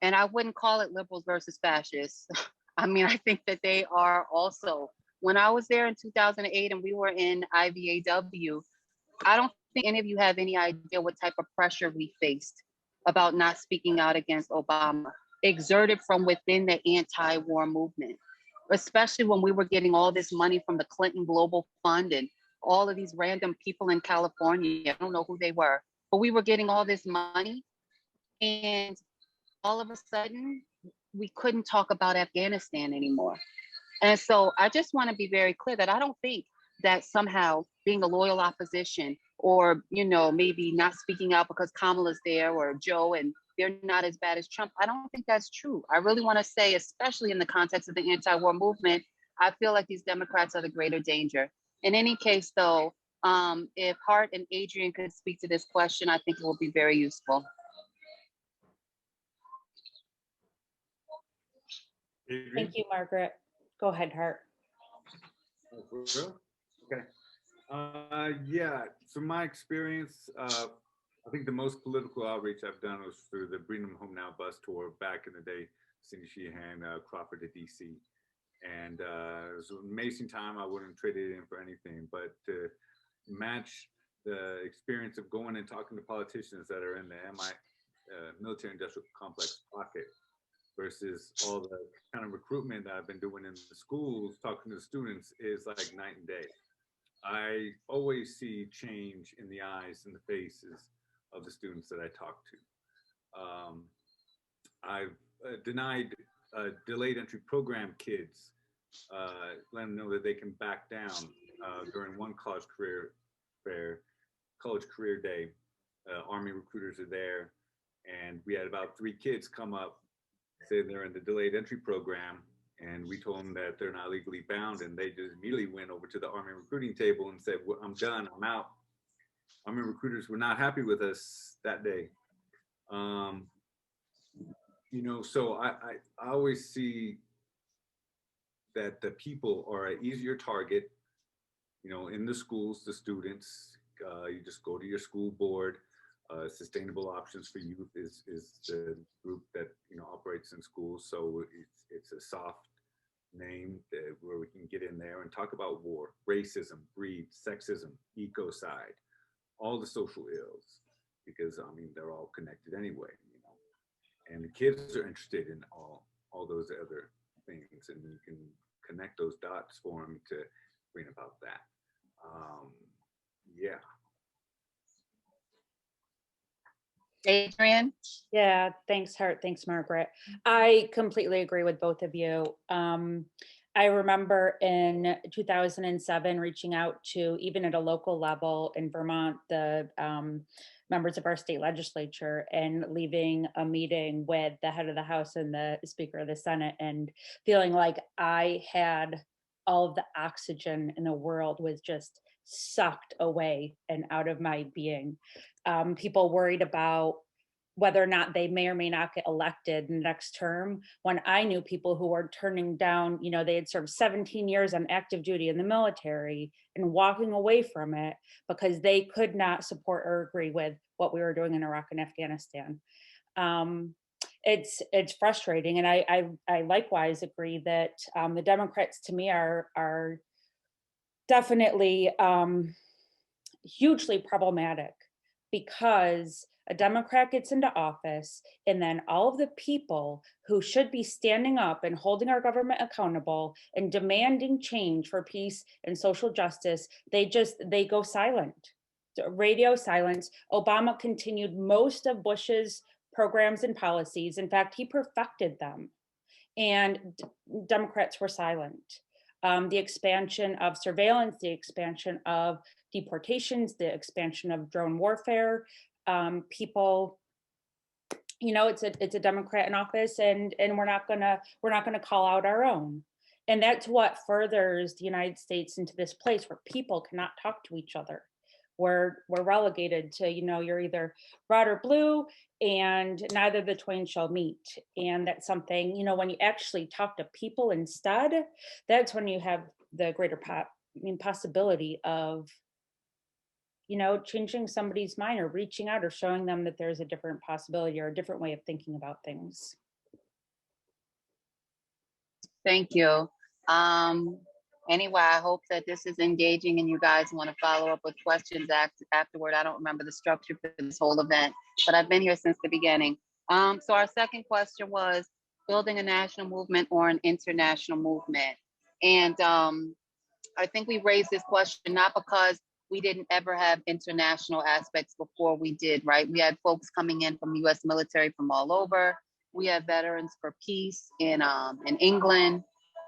and I wouldn't call it liberals versus fascists. I mean, I think that they are also. When I was there in 2008 and we were in IVAW, I don't think any of you have any idea what type of pressure we faced about not speaking out against Obama, exerted from within the anti-war movement, especially when we were getting all this money from the Clinton Global Fund and all of these random people in California. I don't know who they were, but we were getting all this money. And all of a sudden, we couldn't talk about Afghanistan anymore. And so I just want to be very clear that I don't think that somehow being a loyal opposition or, you know, maybe not speaking out because Kamala's there or Joe and they're not as bad as Trump. I don't think that's true. I really want to say, especially in the context of the anti-war movement, I feel like these Democrats are the greater danger. In any case, though, if Hart and Adrian could speak to this question, I think it will be very useful. Thank you, Margaret. Go ahead, Hart. Oh, for real? Okay. Yeah, so my experience, I think the most political outreach I've done was through the Bring Them Home Now bus tour back in the day, Cindy Sheehan, Crawford to DC. And it was an amazing time. I wouldn't trade it in for anything, but to match the experience of going and talking to politicians that are in the military industrial complex pocket versus all the kind of recruitment that I've been doing in the schools, talking to the students, is like night and day. I always see change in the eyes and the faces of the students that I talk to. I've denied delayed entry program kids, let them know that they can back down during one college career fair, college career day. Army recruiters are there, and we had about 3 kids come up, say they're in the delayed entry program, and we told them that they're not legally bound, and they just immediately went over to the Army recruiting table and said, well, I'm done, I'm out. Army recruiters were not happy with us that day. You know, so I always see that the people are an easier target, you know, in the schools, the students. You just go to your school board. Sustainable Options for Youth is the group that, you know, operates in schools. So it's a soft name where we can get in there and talk about war, racism, greed, sexism, ecocide, all the social ills, because I mean they're all connected anyway, you know. And the kids are interested in all those other things, and you can connect those dots for them to bring about that. Yeah. Adrian? Yeah, thanks, Hart. Thanks, Margaret. I completely agree with both of you. I remember in 2007 reaching out to, even at a local level in Vermont, the members of our state legislature, and leaving a meeting with the head of the House and the Speaker of the Senate, and feeling like I had all of the oxygen in the world was just sucked away and out of my being. People worried about whether or not they may or may not get elected next term, when I knew people who were turning down, you know, they had served 17 years on active duty in the military and walking away from it because they could not support or agree with what we were doing in Iraq and Afghanistan. It's frustrating. And I likewise agree that the Democrats, to me, are definitely hugely problematic, because a Democrat gets into office and then all of the people who should be standing up and holding our government accountable and demanding change for peace and social justice, they go silent. Radio silence. Obama continued most of Bush's programs and policies. In fact, he perfected them, and Democrats were silent. The expansion of surveillance, the expansion of deportations, the expansion of drone warfare, people you know, it's a Democrat in office, and we're not gonna call out our own. And that's what furthers the United States into this place where people cannot talk to each other. We're relegated to, you know, you're either red or blue, and neither the twain shall meet. And that's something, you know, when you actually talk to people instead, that's when you have the greater possibility of, you know, changing somebody's mind or reaching out or showing them that there's a different possibility or a different way of thinking about things. Thank you. Anyway, I hope that this is engaging and you guys want to follow up with questions afterward. I don't remember the structure for this whole event, but I've been here since the beginning. So our second question was building a national movement or an international movement. And I think we raised this question not because we didn't ever have international aspects before we did, right? We had folks coming in from US military from all over. We had veterans for peace in England.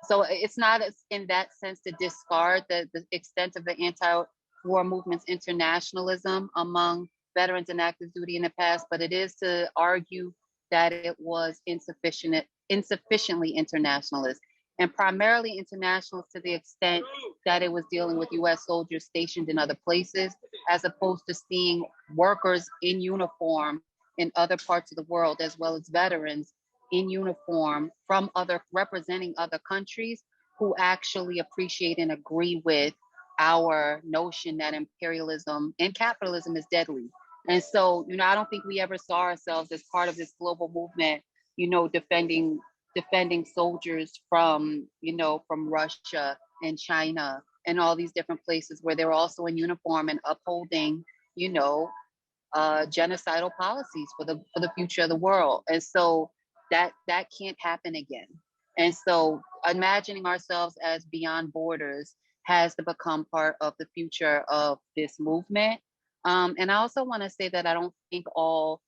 So it's not in that sense to discard the extent of the anti-war movement's internationalism among veterans in active duty in the past, but it is to argue that it was insufficiently internationalist, and primarily internationalist to the extent that it was dealing with US soldiers stationed in other places, as opposed to seeing workers in uniform in other parts of the world, as well as veterans in uniform from representing other countries who actually appreciate and agree with our notion that imperialism and capitalism is deadly. And so, you know, I don't think we ever saw ourselves as part of this global movement, you know, defending soldiers from, you know, from Russia and China and all these different places where they're also in uniform and upholding, you know, genocidal policies for the future of the world. And so that can't happen again. And so imagining ourselves as beyond borders has to become part of the future of this movement. And I also want to say that I don't think all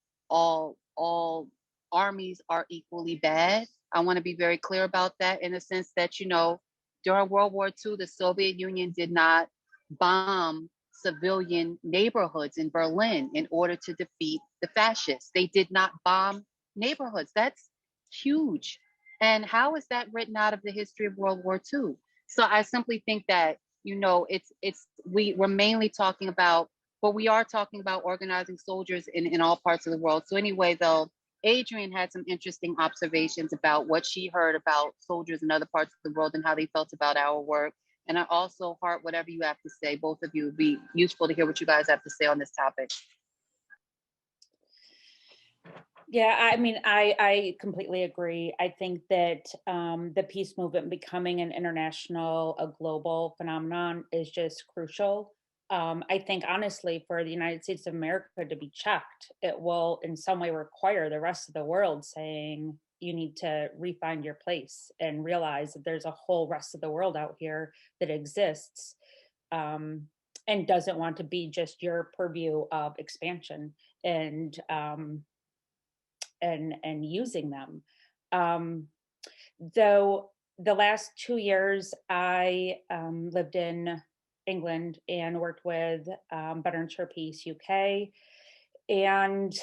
armies are equally bad. I want to be very clear about that, in the sense that, you know, during World War II, the Soviet Union did not bomb civilian neighborhoods in Berlin in order to defeat the fascists. They did not bomb neighborhoods. That's huge. And how is that written out of the history of World War II? So I simply think that, you know, we're mainly talking about, but we are talking about organizing soldiers in all parts of the world. So anyway, though, Adrienne had some interesting observations about what she heard about soldiers in other parts of the world and how they felt about our work. And I also, Hart, whatever you have to say, both of you, would be useful to hear what you guys have to say on this topic. Yeah, I mean, I completely agree. I think that the peace movement becoming an international, a global phenomenon is just crucial. I think, honestly, for the United States of America to be checked, it will in some way require the rest of the world saying, you need to refine your place and realize that there's a whole rest of the world out here that exists and doesn't want to be just your purview of expansion and using them. Though the last 2 years, I lived in England and worked with Veterans for Peace UK. And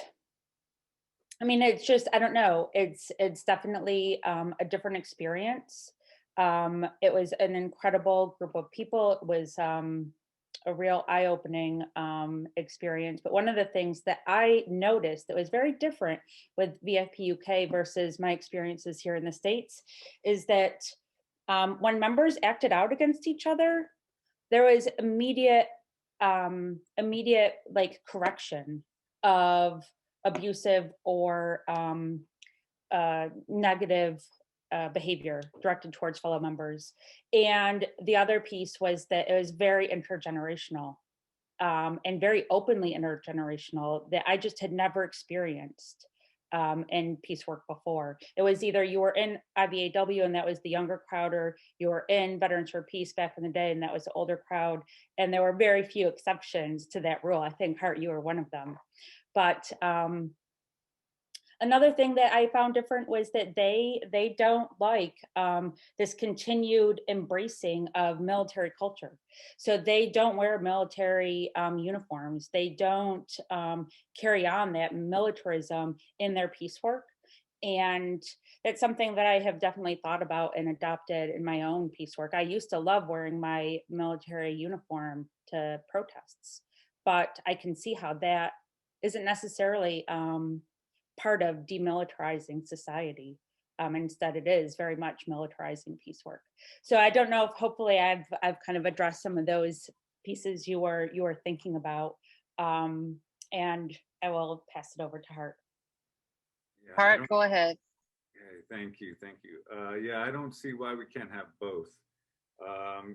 I mean, it's just, I don't know, it's definitely a different experience. It was an incredible group of people. It was a real eye-opening experience. But one of the things that I noticed that was very different with VFP UK versus my experiences here in the States is that when members acted out against each other, there was immediate like correction of abusive or negative behavior directed towards fellow members. And the other piece was that it was very intergenerational and very openly intergenerational that I just had never experienced in peace work before. It was either you were in IVAW and that was the younger crowd, or you were in Veterans for Peace back in the day and that was the older crowd. And there were very few exceptions to that rule. I think, Hart, you were one of them. But Another thing that I found different was that they don't like this continued embracing of military culture. So they don't wear military uniforms. They don't carry on that militarism in their peace work. And that's something that I have definitely thought about and adopted in my own peace work. I used to love wearing my military uniform to protests, but I can see how that isn't necessarily part of demilitarizing society. Instead, it is very much militarizing peace work. So I don't know if hopefully I've kind of addressed some of those pieces you were thinking about, and I will pass it over to Hart. Yeah, I Hart, don't- go ahead. Okay, thank you. Yeah, I don't see why we can't have both.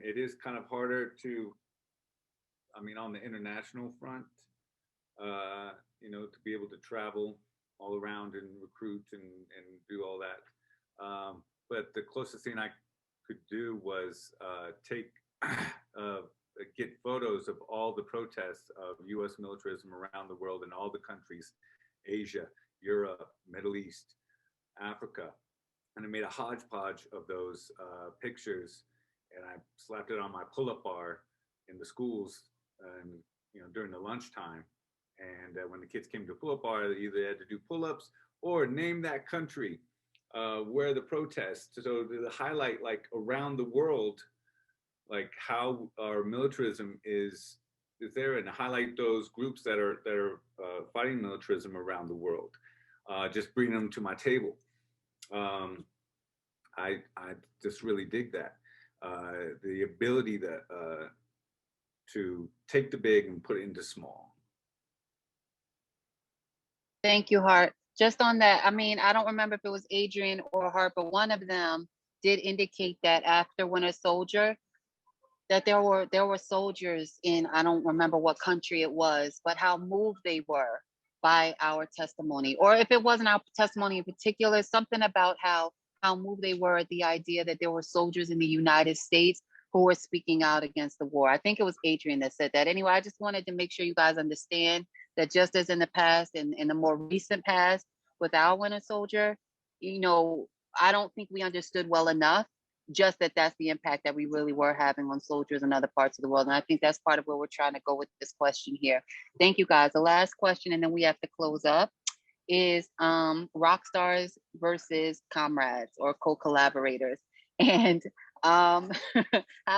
It is kind of harder to, I mean, on the international front, to be able to travel all around and recruit and do all that. But the closest thing I could do was get photos of all the protests of US militarism around the world in all the countries, Asia, Europe, Middle East, Africa. And I made a hodgepodge of those pictures, and I slapped it on my pull-up bar in the schools, during the lunchtime. And when the kids came to pull-up bar, they either had to do pull-ups or name that country where the protests. So to highlight, like, around the world, like how our militarism is there, and highlight those groups that are fighting militarism around the world. Just bring them to my table. I just really dig that. The ability to take the big and put it into small. Thank you, Hart. Just on that, I mean, I don't remember if it was Adrian or Hart, but one of them did indicate that after Winter Soldier, that there were soldiers in, I don't remember what country it was, but how moved they were by our testimony. Or if it wasn't our testimony in particular, something about how moved they were at the idea that there were soldiers in the United States who were speaking out against the war. I think it was Adrian that said that. Anyway, I just wanted to make sure you guys understand that just as in the past and in the more recent past with our Winter Soldier, I don't think we understood well enough just that's the impact that we really were having on soldiers in other parts of the world. And I think that's part of where we're trying to go with this question here. Thank you, guys. The last question, and then we have to close up, is rock stars versus comrades or co-collaborators. And how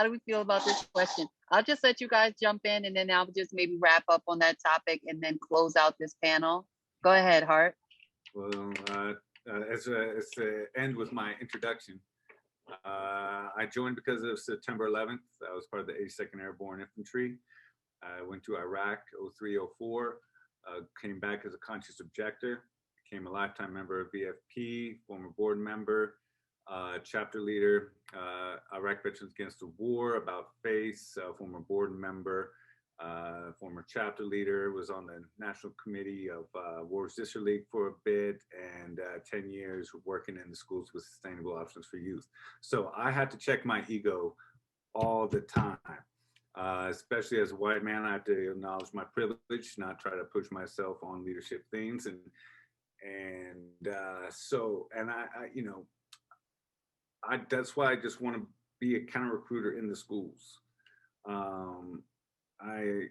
do we feel about this question? I'll just let you guys jump in, and then I'll just maybe wrap up on that topic and then close out this panel. Go ahead, Hart. Well, as to end with my introduction, I joined because of September 11th. I was part of the 82nd Airborne Infantry. I went to Iraq 03-04, came back as a conscious objector, became a lifetime member of VFP, former board member, chapter leader, Iraq Veterans Against the War, About Face, former board member, former chapter leader, was on the National Committee of War Sister League for a bit, and 10 years working in the schools with sustainable options for youth. So I had to check my ego all the time, especially as a white man. I have to acknowledge my privilege, not try to push myself on leadership things. That's why I just want to be a counter recruiter in the schools. I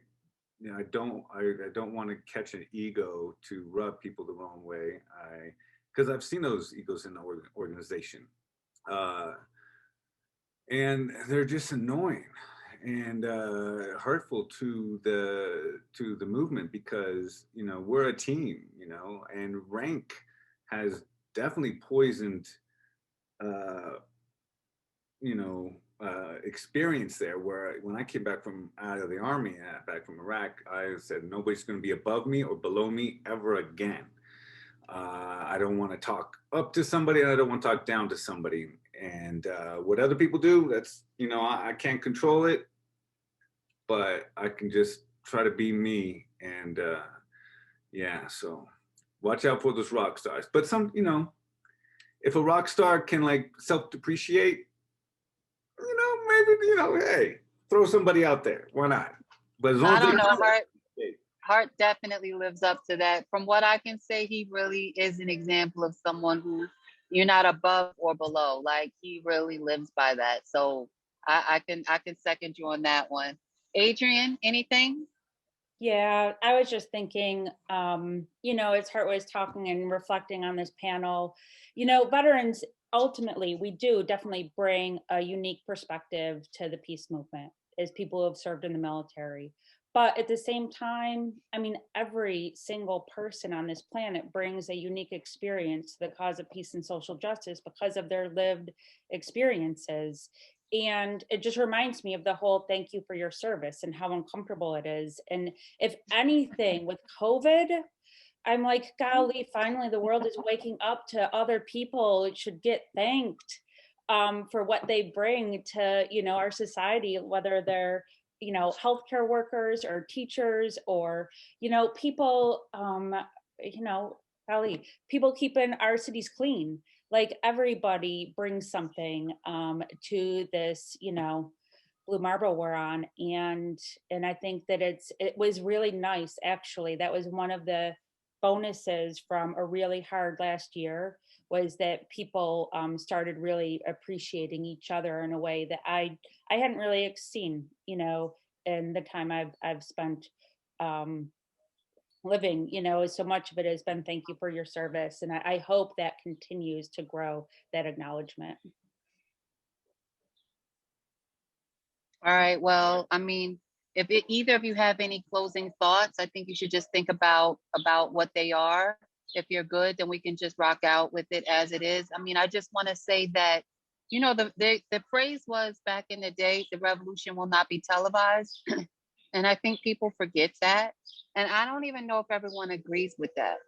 don't want to catch an ego to rub people the wrong way. Because I've seen those egos in the organization, and they're just annoying and hurtful to the movement, because we're a team, and rank has definitely poisoned experience there, where when I came back out of the army, back from Iraq, I said, nobody's going to be above me or below me ever again. I don't want to talk up to somebody, and I don't want to talk down to somebody. And what other people do, that's, I can't control it, but I can just try to be me. And so watch out for those rock stars. But if a rock star can like self-depreciate, maybe, hey, throw somebody out there. Why not? But as long I don't know, Hart. Hart definitely lives up to that. From what I can say, he really is an example of someone who you're not above or below. Like he really lives by that. So I can second you on that one. Adrian, anything? Yeah, I was just thinking, as Hart was talking and reflecting on this panel, veterans, ultimately, we do definitely bring a unique perspective to the peace movement as people who have served in the military. But at the same time, I mean, every single person on this planet brings a unique experience to the cause of peace and social justice because of their lived experiences. And it just reminds me of the whole thank you for your service and how uncomfortable it is. And if anything, with COVID, I'm like, golly, finally the world is waking up to other people. It should get thanked for what they bring to, our society, whether they're, healthcare workers or teachers or, people, golly, people keeping our cities clean. Like everybody brings something to this, blue marble we're on. And I think that it was really nice, actually. That was one of the bonuses from a really hard last year, was that people started really appreciating each other in a way that I hadn't really seen, in the time I've spent living. So much of it has been thank you for your service, and I hope that continues to grow, that acknowledgement. All right. Well, I mean, if either of you have any closing thoughts, I think you should just think about what they are. If you're good, then we can just rock out with it as it is. I mean, I just want to say that, the phrase was back in the day, the revolution will not be televised. And I think people forget that. And I don't even know if everyone agrees with that.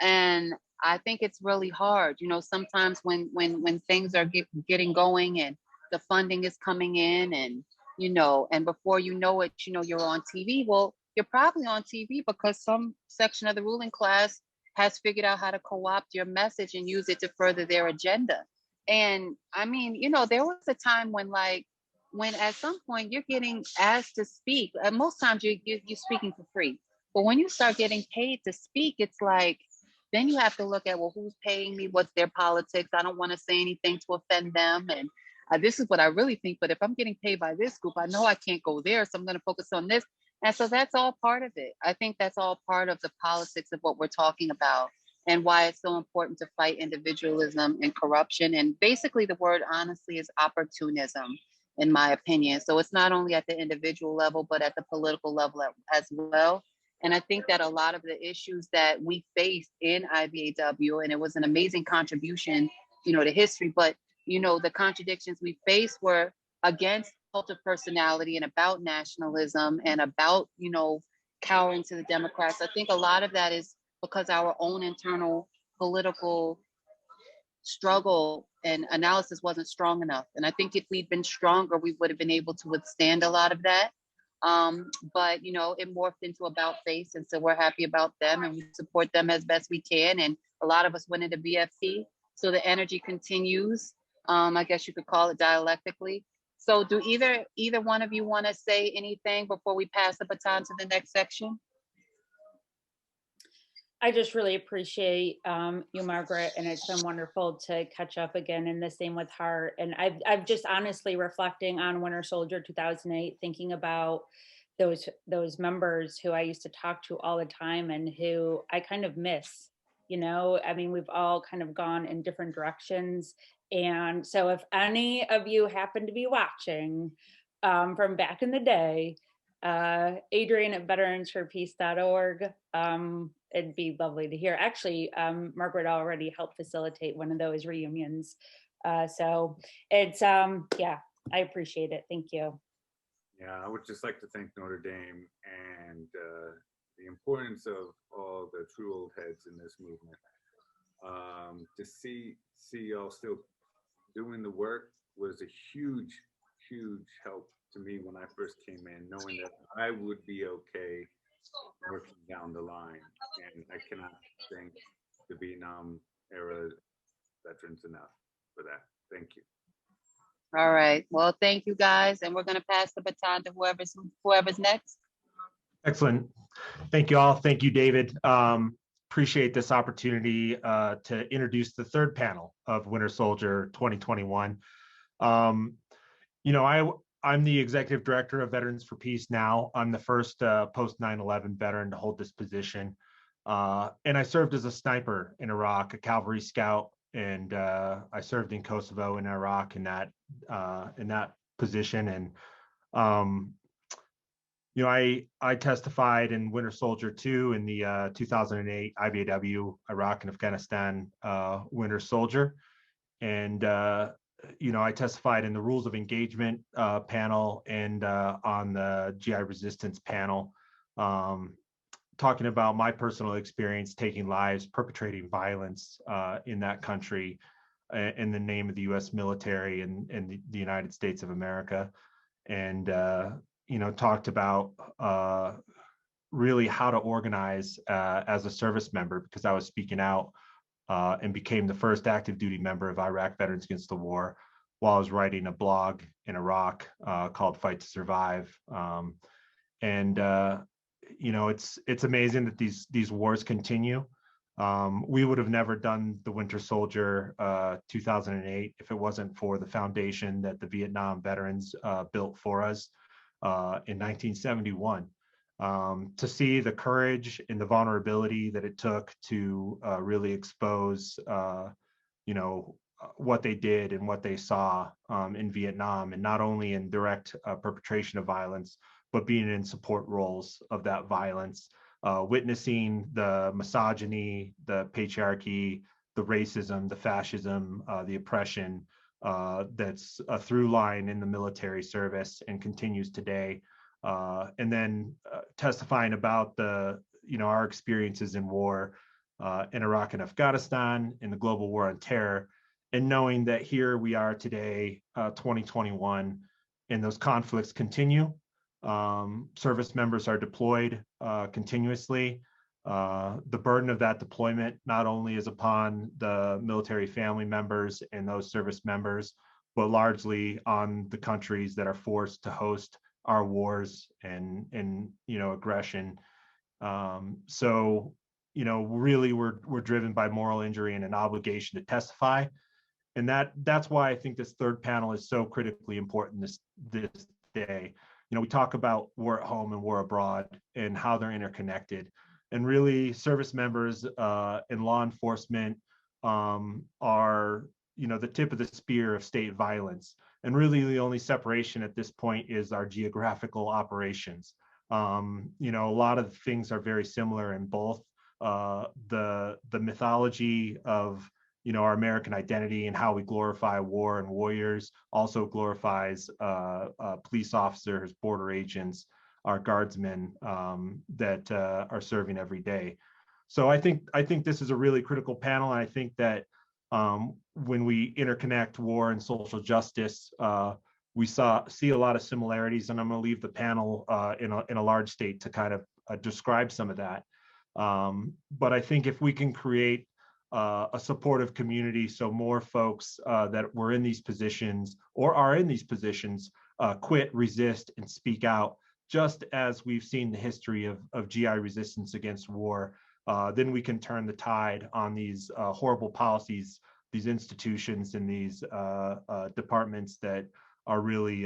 And I think it's really hard. Sometimes when things are getting going and the funding is coming in and, and before you know it, you're on TV. Well, you're probably on TV because some section of the ruling class has figured out how to co-opt your message and use it to further their agenda. And I mean, there was a time when at some point you're getting asked to speak, and most times you're speaking for free. But when you start getting paid to speak, it's like, then you have to look at, well, who's paying me? What's their politics? I don't want to say anything to offend them. And this is what I really think. But if I'm getting paid by this group, I know I can't go there. So I'm going to focus on this. And so that's all part of it. I think that's all part of the politics of what we're talking about and why it's so important to fight individualism and corruption. And basically the word, honestly, is opportunism, in my opinion. So it's not only at the individual level, but at the political level as well. And I think that a lot of the issues that we faced in IVAW, and it was an amazing contribution, to history, but, the contradictions we faced were against cult of personality and about nationalism and about, cowering to the Democrats. I think a lot of that is because our own internal political struggle and analysis wasn't strong enough. And I think if we'd been stronger, we would have been able to withstand a lot of that. But it morphed into about face, and so we're happy about them and we support them as best we can. And a lot of us went into BFT, so the energy continues. I guess you could call it dialectically. So do either one of you want to say anything before we pass the baton to the next section? I just really appreciate you, Margaret, and it's been wonderful to catch up again, and the same with Hart. And I've just honestly reflecting on Winter Soldier 2008, thinking about those members who I used to talk to all the time and who I kind of miss. I mean, we've all kind of gone in different directions. And so if any of you happen to be watching from back in the day, Adrian at veteransforpeace.org, it'd be lovely to hear. Actually, Margaret already helped facilitate one of those reunions. So it's, yeah, I appreciate it. Thank you. Yeah, I would just like to thank Notre Dame and the importance of all the true old heads in this movement. To see y'all still doing the work was a huge help to me when I first came in, knowing that I would be okay working down the line. And I cannot thank the Vietnam era veterans enough for that. Thank you. All right. Well, thank you guys. And we're going to pass the baton to whoever's next. Excellent. Thank you all. Thank you, David. Appreciate this opportunity to introduce the third panel of Winter Soldier 2021. I'm the executive director of Veterans for Peace now. I'm the first post 9/11 veteran to hold this position. And I served as a sniper in Iraq, a cavalry scout, and I served in Kosovo and Iraq in that position. And I testified in Winter Soldier 2 in the 2008 IVAW Iraq and Afghanistan Winter Soldier. And, I testified in the Rules of Engagement panel and on the GI Resistance panel, talking about my personal experience taking lives, perpetrating violence in that country in the name of the US military and the United States of America. And, talked about really how to organize as a service member, because I was speaking out and became the first active duty member of Iraq Veterans Against the War while I was writing a blog in Iraq called Fight to Survive. It's amazing that these wars continue. We would have never done the Winter Soldier 2008 if it wasn't for the foundation that the Vietnam veterans built for us in 1971. To see the courage and the vulnerability that it took to really expose, what they did and what they saw in Vietnam, and not only in direct perpetration of violence, but being in support roles of that violence, witnessing the misogyny, the patriarchy, the racism, the fascism, the oppression that's a through line in the military service and continues today. And then testifying about our experiences in war in Iraq and Afghanistan, in the global war on terror, and knowing that here we are today, 2021, and those conflicts continue. Service members are deployed continuously. The burden of that deployment not only is upon the military family members and those service members, but largely on the countries that are forced to host our wars and aggression. Really we're driven by moral injury and an obligation to testify. And that's why I think this third panel is so critically important this day. We talk about war at home and war abroad and how they're interconnected. And really service members and law enforcement are, the tip of the spear of state violence. And really the only separation at this point is our geographical operations. A lot of things are very similar in both. The mythology of our American identity and how we glorify war and warriors also glorifies police officers, border agents, our guardsmen that are serving every day. So I think this is a really critical panel. And I think that when we interconnect war and social justice, we see a lot of similarities. And I'm going to leave the panel in a large state to kind of describe some of that. But I think if we can create a supportive community, so more folks that were in these positions or are in these positions quit, resist, and speak out, just as we've seen the history of GI resistance against war, then we can turn the tide on these horrible policies, these institutions, and these departments that are really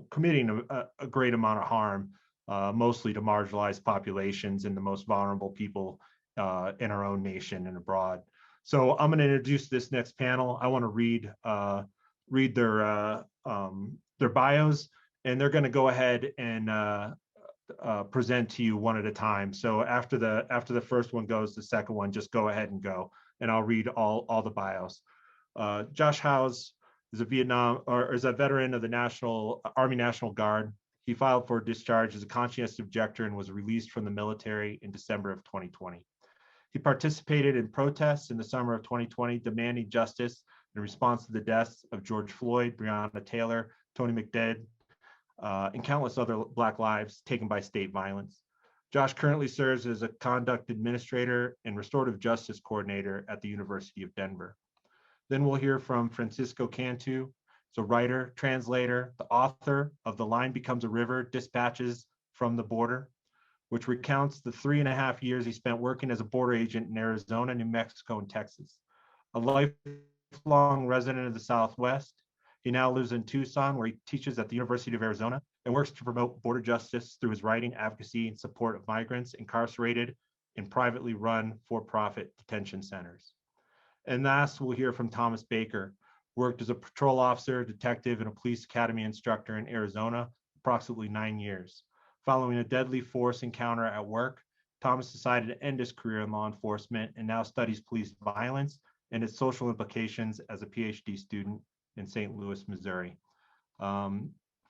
committing a great amount of harm, mostly to marginalized populations and the most vulnerable people in our own nation and abroad. So I'm going to introduce this next panel. I want to read their bios, and they're going to go ahead and present to you one at a time. So after the first one goes, the second one, just go ahead and go, and I'll read all the bios. Josh Howes is a veteran of the Army National Guard. He filed for discharge as a conscientious objector and was released from the military in December of 2020. He participated in protests in the summer of 2020, demanding justice in response to the deaths of George Floyd, Breonna Taylor, Tony McDade, and countless other Black lives taken by state violence. Josh currently serves as a conduct administrator and restorative justice coordinator at the University of Denver. Then we'll hear from Francisco Cantu. So writer, translator, the author of The Line Becomes a River, Dispatches from the Border, which recounts the 3.5 years he spent working as a border agent in Arizona, New Mexico, and Texas. A lifelong resident of the Southwest, he now lives in Tucson, where he teaches at the University of Arizona and works to promote border justice through his writing, advocacy, and support of migrants incarcerated in privately run for-profit detention centers. And last, we'll hear from Thomas Baker, worked as a patrol officer, detective, and a police academy instructor in Arizona, approximately 9 years. Following a deadly force encounter at work, Thomas decided to end his career in law enforcement and now studies police violence and its social implications as a PhD student in St. Louis, Missouri.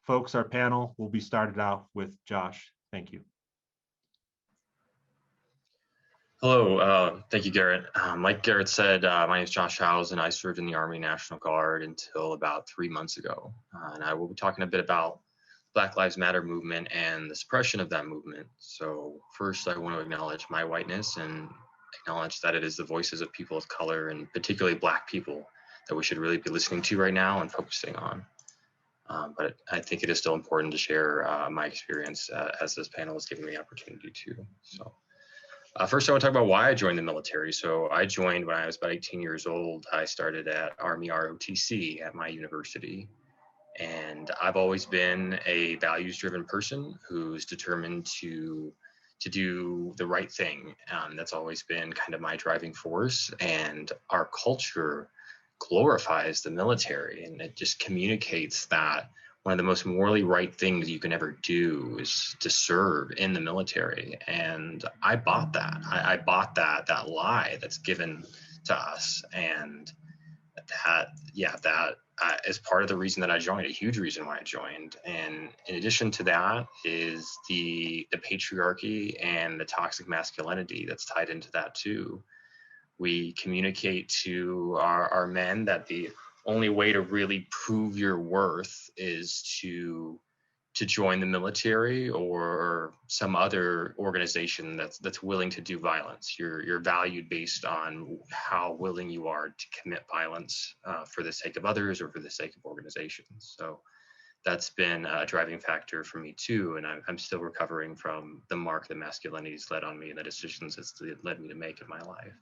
Folks, our panel will be started off with Josh. Thank you. Hello, thank you, Garrett. Like Garrett said, my name is Josh Howes, and I served in the Army National Guard until about 3 months ago. And I will be talking a bit about Black Lives Matter movement and the suppression of that movement. So first, I want to acknowledge my whiteness and acknowledge that it is the voices of people of color, and particularly Black people, that we should really be listening to right now and focusing on. But I think it is still important to share my experience as this panel has given me the opportunity to. So. First, I want to talk about why I joined the military. So I joined when I was about 18 years old. I started at Army ROTC at my university. And I've always been a values-driven person who's determined to do the right thing. That's always been kind of my driving force. And our culture glorifies the military, and it just communicates that one of the most morally right things you can ever do is to serve in the military. And I bought that. I bought that lie that's given to us. And that is part of the reason that I joined, a huge reason why I joined. And in addition to that is the patriarchy and the toxic masculinity that's tied into that too. We communicate to our men that the only way to really prove your worth is to join the military or some other organization that's willing to do violence. You're valued based on how willing you are to commit violence for the sake of others or for the sake of organizations. So that's been a driving factor for me too, and I'm still recovering from the mark that masculinity's led on me and the decisions it's led me to make in my life.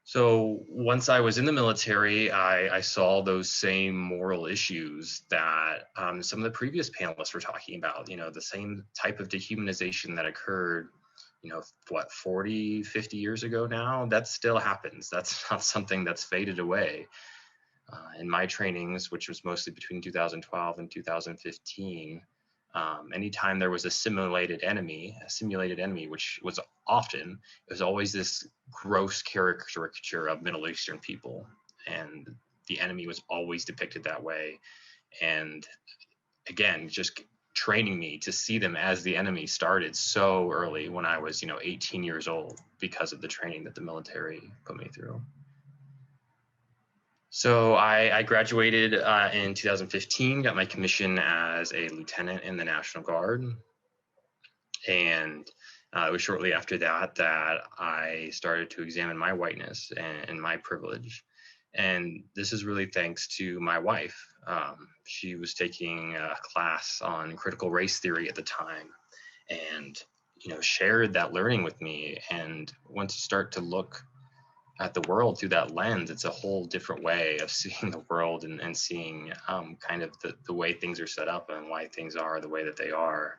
So once I was in the military, I saw those same moral issues that some of the previous panelists were talking about, the same type of dehumanization that occurred, 40, 50 years ago now, that still happens. That's not something that's faded away. In my trainings, which was mostly between 2012 and 2015, anytime there was a simulated enemy, which was often, it was always this gross caricature of Middle Eastern people. And the enemy was always depicted that way. And again, just training me to see them as the enemy started so early when I was, 18 years old because of the training that the military put me through. So I graduated in 2015, got my commission as a lieutenant in the National Guard. And it was shortly after that I started to examine my whiteness and my privilege. And this is really thanks to my wife. She was taking a class on critical race theory at the time and, shared that learning with me. And once you start to look at the world through that lens, it's a whole different way of seeing the world and seeing kind of the way things are set up and why things are the way that they are.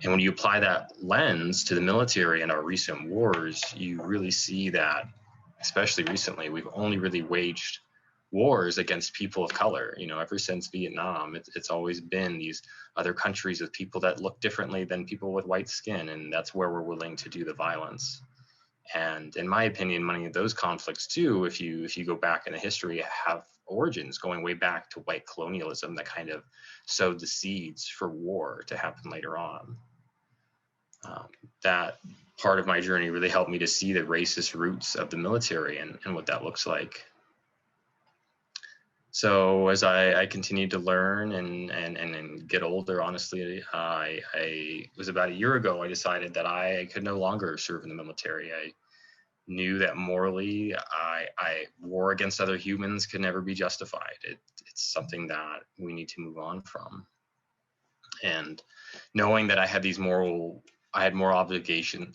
And when you apply that lens to the military and our recent wars, you really see that, especially recently, we've only really waged wars against people of color. Ever since Vietnam, it's always been these other countries with people that look differently than people with white skin, and that's where we're willing to do the violence. And in my opinion, many of those conflicts too, if you go back in the history, have origins going way back to white colonialism that kind of sowed the seeds for war to happen later on. That part of my journey really helped me to see the racist roots of the military and what that looks like. So as I continued to learn and get older, honestly, it was about a year ago, I decided that I could no longer serve in the military. I knew that morally, war against other humans could never be justified. it's something that we need to move on from. And knowing that I had moral objections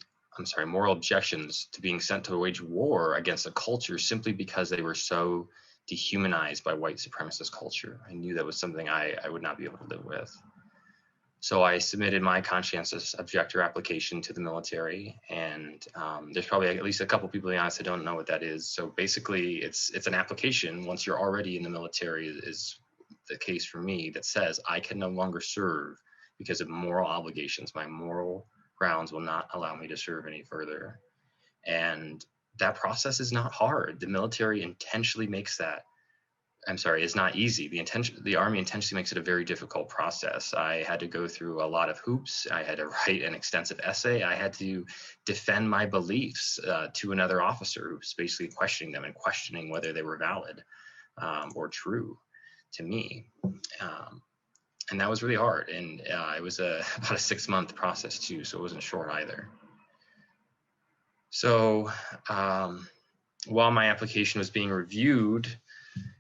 to being sent to wage war against a culture simply because they were so dehumanized by white supremacist culture. I knew that was something I would not be able to live with. So I submitted my conscientious objector application to the military, and there's probably at least a couple people in the audience that don't know what that is. So basically, it's an application once you're already in the military, is the case for me, that says I can no longer serve because of moral obligations. My moral grounds will not allow me to serve any further. And that process is not hard. The military intentionally makes that, it's not easy. The Army intentionally makes it a very difficult process. I had to go through a lot of hoops. I had to write an extensive essay. I had to defend my beliefs to another officer who's basically questioning them and questioning whether they were valid or true to me. And that was really hard. And it was about a 6-month process too, so it wasn't short either. So while my application was being reviewed,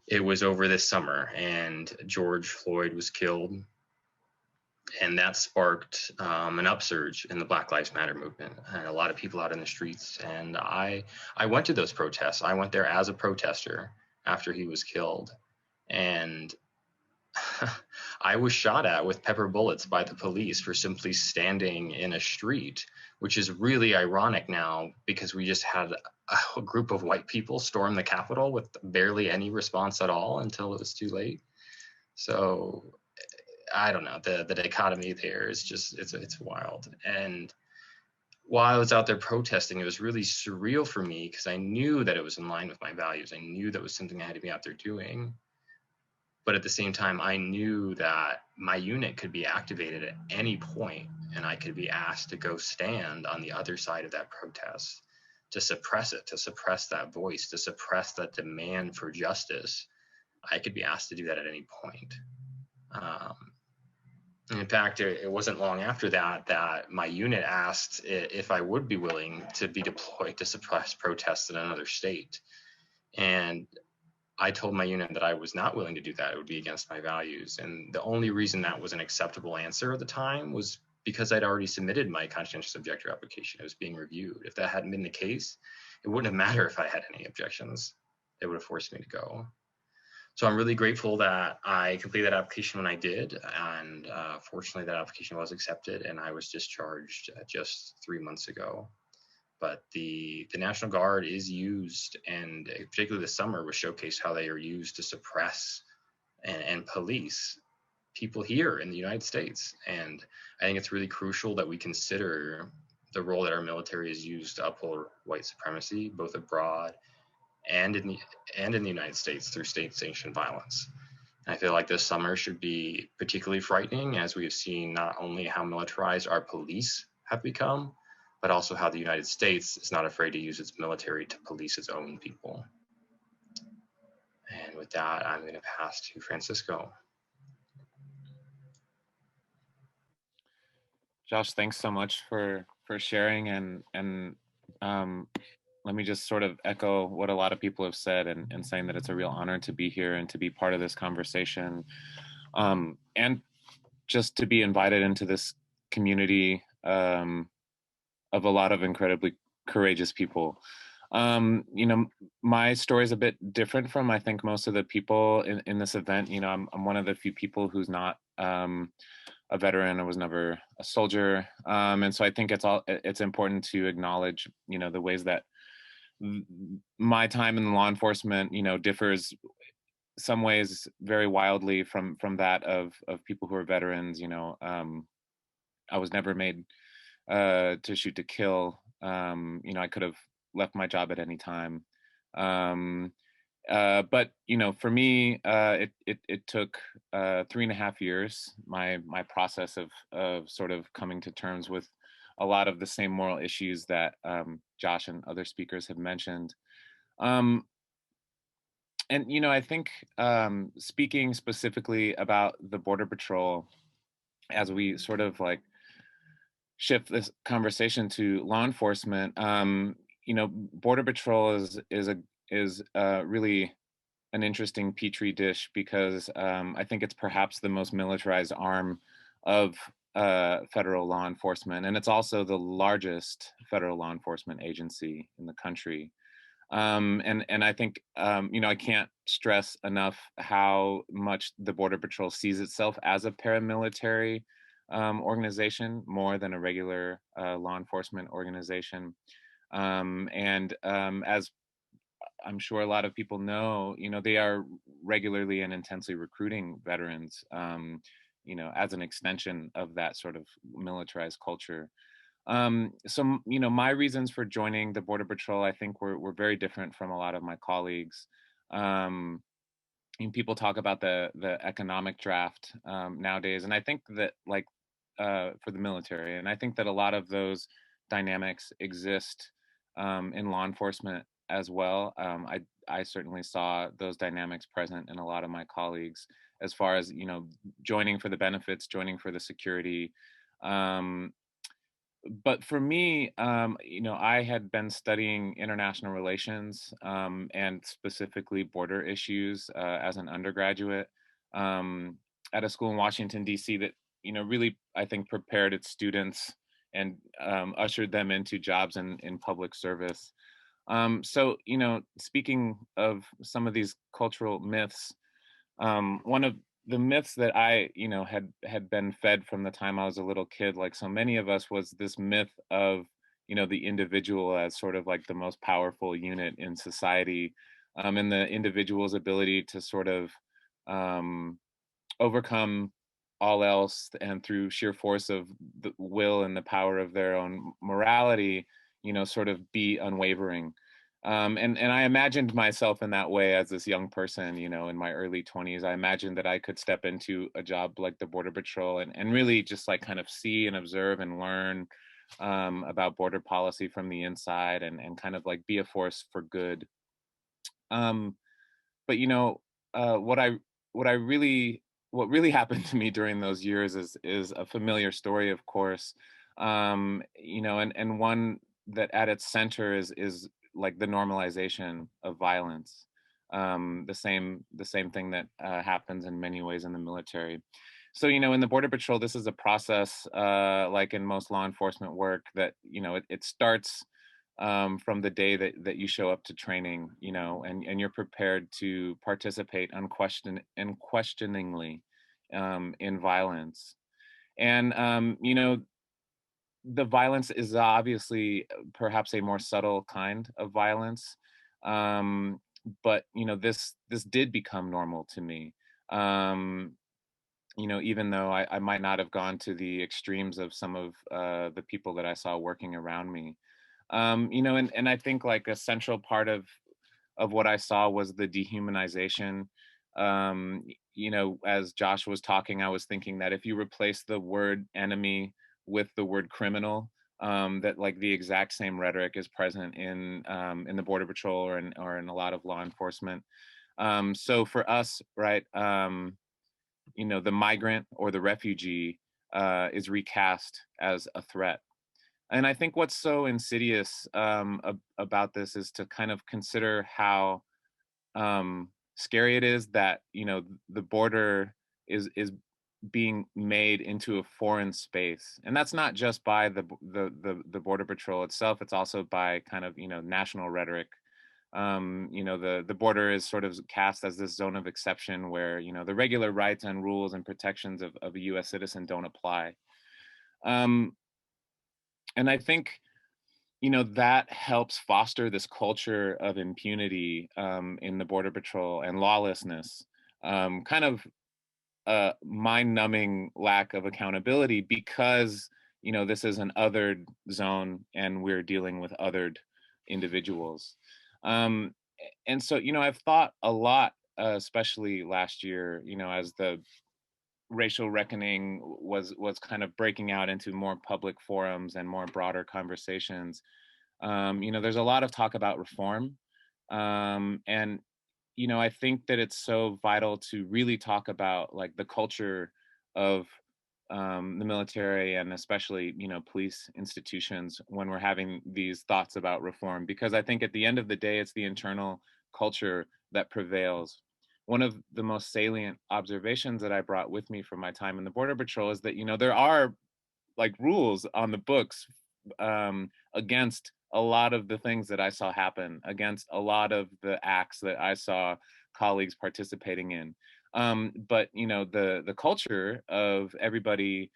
it was over this summer, and George Floyd was killed, and that sparked an upsurge in the Black Lives Matter movement, and a lot of people out in the streets. And I went to those protests. I went there as a protester after he was killed, and I was shot at with pepper bullets by the police for simply standing in a street, which is really ironic now because we just had a group of white people storm the Capitol with barely any response at all until it was too late. So I don't know, the dichotomy there is just, it's wild. And while I was out there protesting, it was really surreal for me because I knew that it was in line with my values. I knew that was something I had to be out there doing. But at the same time, I knew that my unit could be activated at any point, and I could be asked to go stand on the other side of that protest, to suppress it, to suppress that voice, to suppress that demand for justice. I could be asked to do that at any point. In fact, it wasn't long after that my unit asked if I would be willing to be deployed to suppress protests in another state. And I told my unit that I was not willing to do that. It would be against my values. And the only reason that was an acceptable answer at the time was because I'd already submitted my conscientious objector application. It was being reviewed. If that hadn't been the case, it wouldn't have mattered if I had any objections. It would have forced me to go. So I'm really grateful that I completed that application when I did. And fortunately, that application was accepted, and I was discharged just 3 months ago. But the National Guard is used, and particularly this summer was showcased how they are used to suppress and police people here in the United States. And I think it's really crucial that we consider the role that our military is used to uphold white supremacy, both abroad and in the United States through state-sanctioned violence. And I feel like this summer should be particularly frightening, as we have seen not only how militarized our police have become, but also how the United States is not afraid to use its military to police its own people. And with that, I'm going to pass to Francisco. Josh, thanks so much for sharing, and let me just sort of echo what a lot of people have said, and saying that it's a real honor to be here and to be part of this conversation, and just to be invited into this community of a lot of incredibly courageous people. You know, my story is a bit different from, I think, most of the people in this event. You know, I'm one of the few people who's not a veteran. I was never a soldier. And so I think it's important to acknowledge, you know, the ways that my time in law enforcement, you know, differs some ways very wildly from that of people who are veterans. You know, I was never made to shoot to kill. You know, I could have left my job at any time. But you know, for me, it took 3.5 years. My process of sort of coming to terms with a lot of the same moral issues that Josh and other speakers have mentioned. And you know, I think speaking specifically about the Border Patrol, as we sort of like shift this conversation to law enforcement, you know, Border Patrol is really an interesting petri dish because I think it's perhaps the most militarized arm of federal law enforcement, and it's also the largest federal law enforcement agency in the country. And I think I can't stress enough how much the Border Patrol sees itself as a paramilitary organization more than a regular law enforcement organization. As I'm sure a lot of people know, they are regularly and intensely recruiting veterans, as an extension of that sort of militarized culture. So, my reasons for joining the Border Patrol, I think were very different from a lot of my colleagues. People talk about the economic draft nowadays, and I think that for the military, and I think that a lot of those dynamics exist in law enforcement as well. I certainly saw those dynamics present in a lot of my colleagues as far as, joining for the benefits, joining for the security. But for me, I had been studying international relations and specifically border issues as an undergraduate at a school in Washington, D.C. that, really, I think, prepared its students and ushered them into jobs in public service. So, speaking of some of these cultural myths, one of the myths that I, had been fed from the time I was a little kid, like so many of us, was this myth of, the individual as sort of like the most powerful unit in society, and the individual's ability to sort of overcome all else and through sheer force of the will and the power of their own morality, sort of be unwavering. And I imagined myself in that way as this young person, in my early 20s. I imagined that I could step into a job like the Border Patrol and really just like kind of see and observe and learn about border policy from the inside and kind of like be a force for good. But what really happened to me during those years is a familiar story, of course, and one that at its center is like the normalization of violence, the same thing that happens in many ways in the military. So, in the Border Patrol, this is a process, like in most law enforcement work, that it starts from the day that you show up to training, and you're prepared to participate unquestioningly in violence. And the violence is obviously perhaps a more subtle kind of violence, but this did become normal to me. Even though I might not have gone to the extremes of some of the people that I saw working around me. And I think like a central part of what I saw was the dehumanization. As Josh was talking, I was thinking that if you replace the word enemy with the word criminal, that like the exact same rhetoric is present in the Border Patrol or in a lot of law enforcement. So for us, right, the migrant or the refugee is recast as a threat. And I think what's so insidious about this is to kind of consider how scary it is that the border is being made into a foreign space, and that's not just by the Border Patrol itself. It's also by kind of national rhetoric. The border is sort of cast as this zone of exception where the regular rights and rules and protections of a U.S. citizen don't apply. And I think, that helps foster this culture of impunity in the Border Patrol and lawlessness, kind of a mind-numbing lack of accountability because, this is an othered zone and we're dealing with othered individuals. And so, I've thought a lot, especially last year, as the racial reckoning was kind of breaking out into more public forums and more broader conversations. There's a lot of talk about reform, and I think that it's so vital to really talk about like the culture of the military and especially police institutions when we're having these thoughts about reform, because I think at the end of the day it's the internal culture that prevails. One of the most salient observations that I brought with me from my time in the Border Patrol is that, you know, there are like rules on the books against a lot of the things that I saw happen, against a lot of the acts that I saw colleagues participating in. But you know, the culture of everybody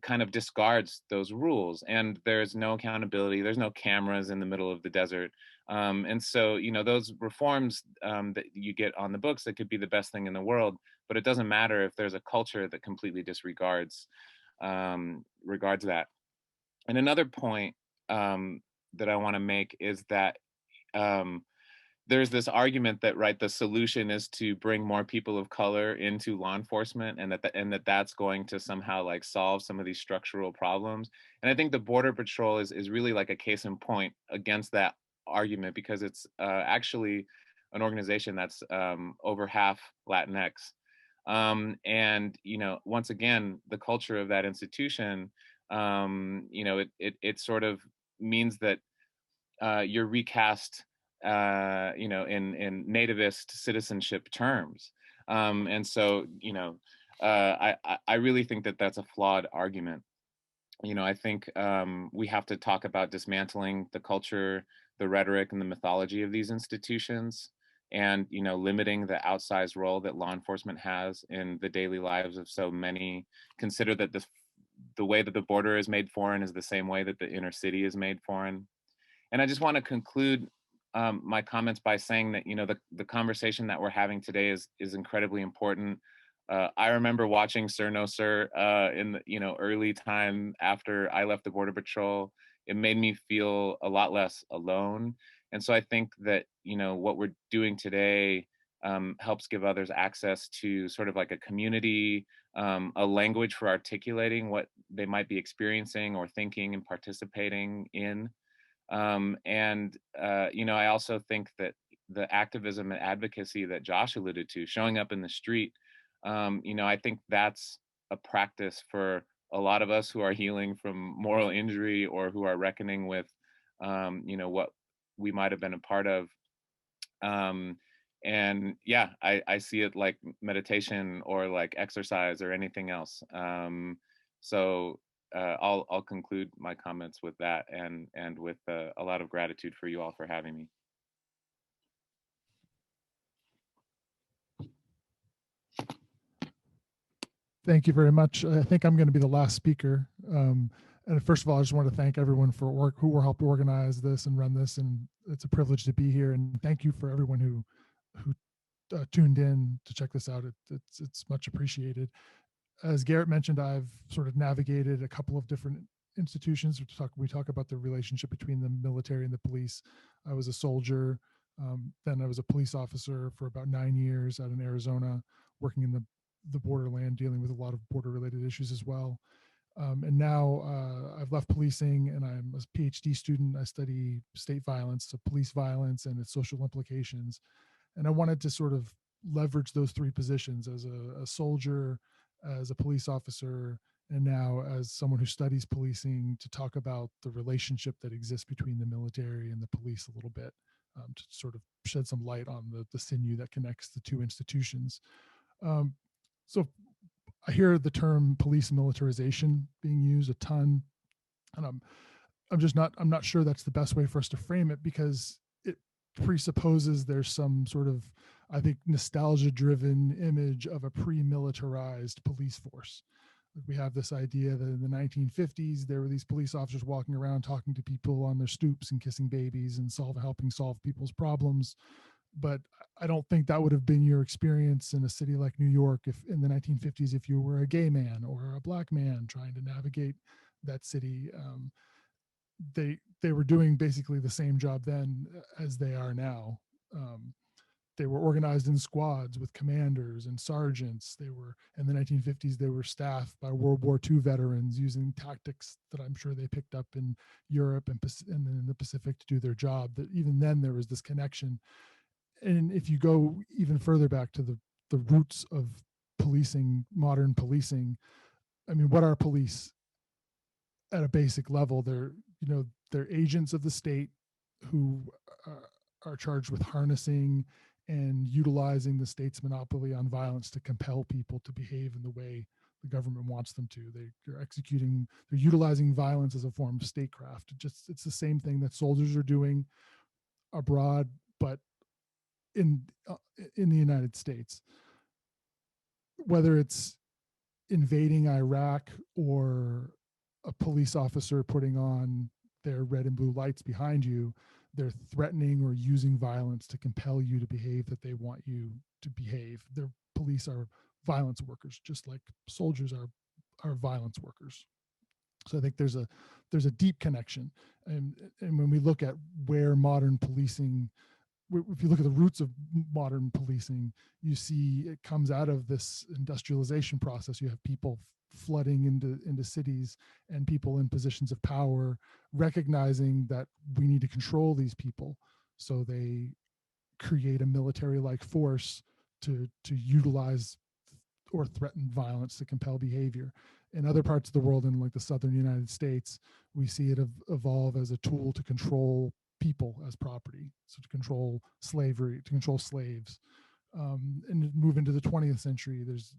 kind of discards those rules, and there's no accountability. There's no cameras in the middle of the desert, and so you know, those reforms that you get on the books, that could be the best thing in the world, but it doesn't matter if there's a culture that completely disregards regards that. And another point that I want to make is that there's this argument that, right, the solution is to bring more people of color into law enforcement, and that's going to somehow like solve some of these structural problems. And I think the Border Patrol is really like a case in point against that argument, because it's actually an organization that's over half Latinx. And you know, once again, the culture of that institution, you know, it sort of means that you're recast, you know, in nativist citizenship terms, and so you know, I really think that that's a flawed argument. You know, I think we have to talk about dismantling the culture, the rhetoric, and the mythology of these institutions, and you know, limiting the outsized role that law enforcement has in the daily lives of so many. Consider that the way that the border is made foreign is the same way that the inner city is made foreign. And I just want to conclude my comments by saying that, you know, the conversation that we're having today is incredibly important. I remember watching Sir No Sir in the, you know, early time after I left the Border Patrol. It made me feel a lot less alone. And so I think that, you know, what we're doing today helps give others access to sort of like a community, a language for articulating what they might be experiencing or thinking and participating in. And you know, I also think that the activism and advocacy that Josh alluded to, showing up in the street, you know, I think that's a practice for a lot of us who are healing from moral injury, or who are reckoning with, you know, what we might have been a part of. And yeah, I see it like meditation or like exercise or anything else. So I'll conclude my comments with that, and with a lot of gratitude for you all for having me. Thank you very much. I think I'm going to be the last speaker. And first of all, I just want to thank everyone for who helped organize this and run this, and it's a privilege to be here. And thank you for everyone who tuned in to check this out. It's much appreciated. As Garrett mentioned, I've sort of navigated a couple of different institutions. We talk about the relationship between the military and the police. I was a soldier. Then I was a police officer for about 9 years out in Arizona, working in the borderland, dealing with a lot of border related issues as well. And now I've left policing, and I'm a PhD student. I study state violence, so police violence and its social implications. And I wanted to sort of leverage those three positions as a soldier, as a police officer, and now as someone who studies policing, to talk about the relationship that exists between the military and the police a little bit, to sort of shed some light on the sinew that connects the two institutions. So I hear the term police militarization being used a ton, and I'm not sure that's the best way for us to frame it, because it presupposes there's some sort of, I think, nostalgia-driven image of a pre-militarized police force. We have this idea that in the 1950s, there were these police officers walking around talking to people on their stoops and kissing babies and helping solve people's problems. But I don't think that would have been your experience in a city like New York if in the 1950s, if you were a gay man or a black man trying to navigate that city. They were doing basically the same job then as they are now. They were organized in squads with commanders and sergeants. They were, in the 1950s, they were staffed by World War II veterans using tactics that I'm sure they picked up in Europe and in the Pacific to do their job. That even then there was this connection. And if you go even further back to the roots of policing, modern policing, I mean, what are police at a basic level? They're agents of the state who are charged with harnessing and utilizing the state's monopoly on violence to compel people to behave in the way the government wants them to. They're utilizing violence as a form of statecraft. It's the same thing that soldiers are doing abroad, but in the United States. Whether it's invading Iraq or a police officer putting on their red and blue lights behind you, they're threatening or using violence to compel you to behave that they want you to behave. Their police are violence workers, just like soldiers are violence workers. So I think there's a deep connection. And when we look at where modern policing, if you look at the roots of modern policing, you see it comes out of this industrialization process. You have people flooding into cities and people in positions of power recognizing that we need to control these people. So they create a military-like force to utilize or threaten violence to compel behavior. In other parts of the world, in like the southern United States, we see it evolve as a tool to control people as property, so to control slavery, to control slaves. And move into the 20th century, there's,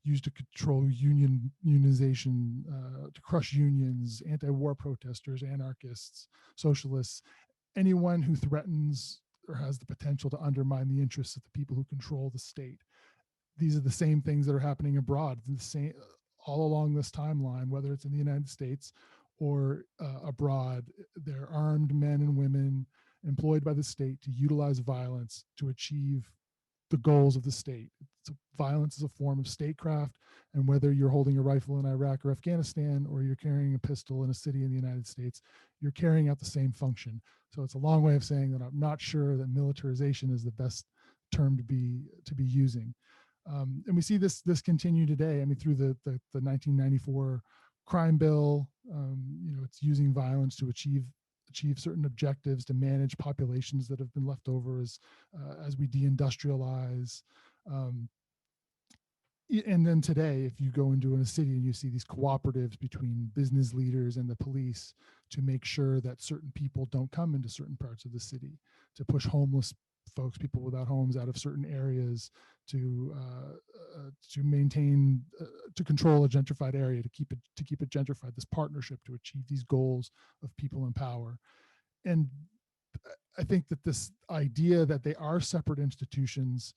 used to control unionization, to crush unions, anti-war protesters, anarchists, socialists, anyone who threatens or has the potential to undermine the interests of the people who control the state. These are the same things that are happening abroad, the same all along this timeline, whether it's in the United States or abroad. They're armed men and women employed by the state to utilize violence to achieve the goals of the state. So violence is a form of statecraft, and whether you're holding a rifle in Iraq or Afghanistan, or you're carrying a pistol in a city in the United States, you're carrying out the same function. So it's a long way of saying that I'm not sure that militarization is the best term to be using. And we see this continue today. I mean, through the 1994 crime bill, it's using violence to achieve certain objectives, to manage populations that have been left over as we deindustrialize. And then today, if you go into a city and you see these cooperatives between business leaders and the police to make sure that certain people don't come into certain parts of the city, to push homeless folks, people without homes, out of certain areas, to maintain, to control a gentrified area, to keep it gentrified. This partnership to achieve these goals of people in power. And I think that this idea that they are separate institutions,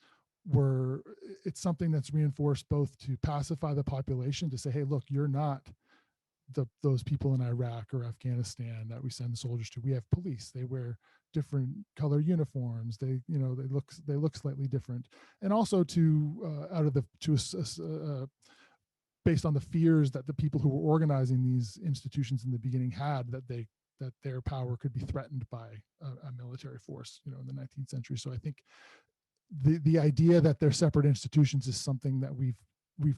it's something that's reinforced both to pacify the population, to say, hey, look, you're not those people in Iraq or Afghanistan that we send soldiers to. We have police. They wear different color uniforms. They look slightly different, and also based on the fears that the people who were organizing these institutions in the beginning had, that their power could be threatened by a military force, in the 19th century. So I think the idea that they're separate institutions is something that we've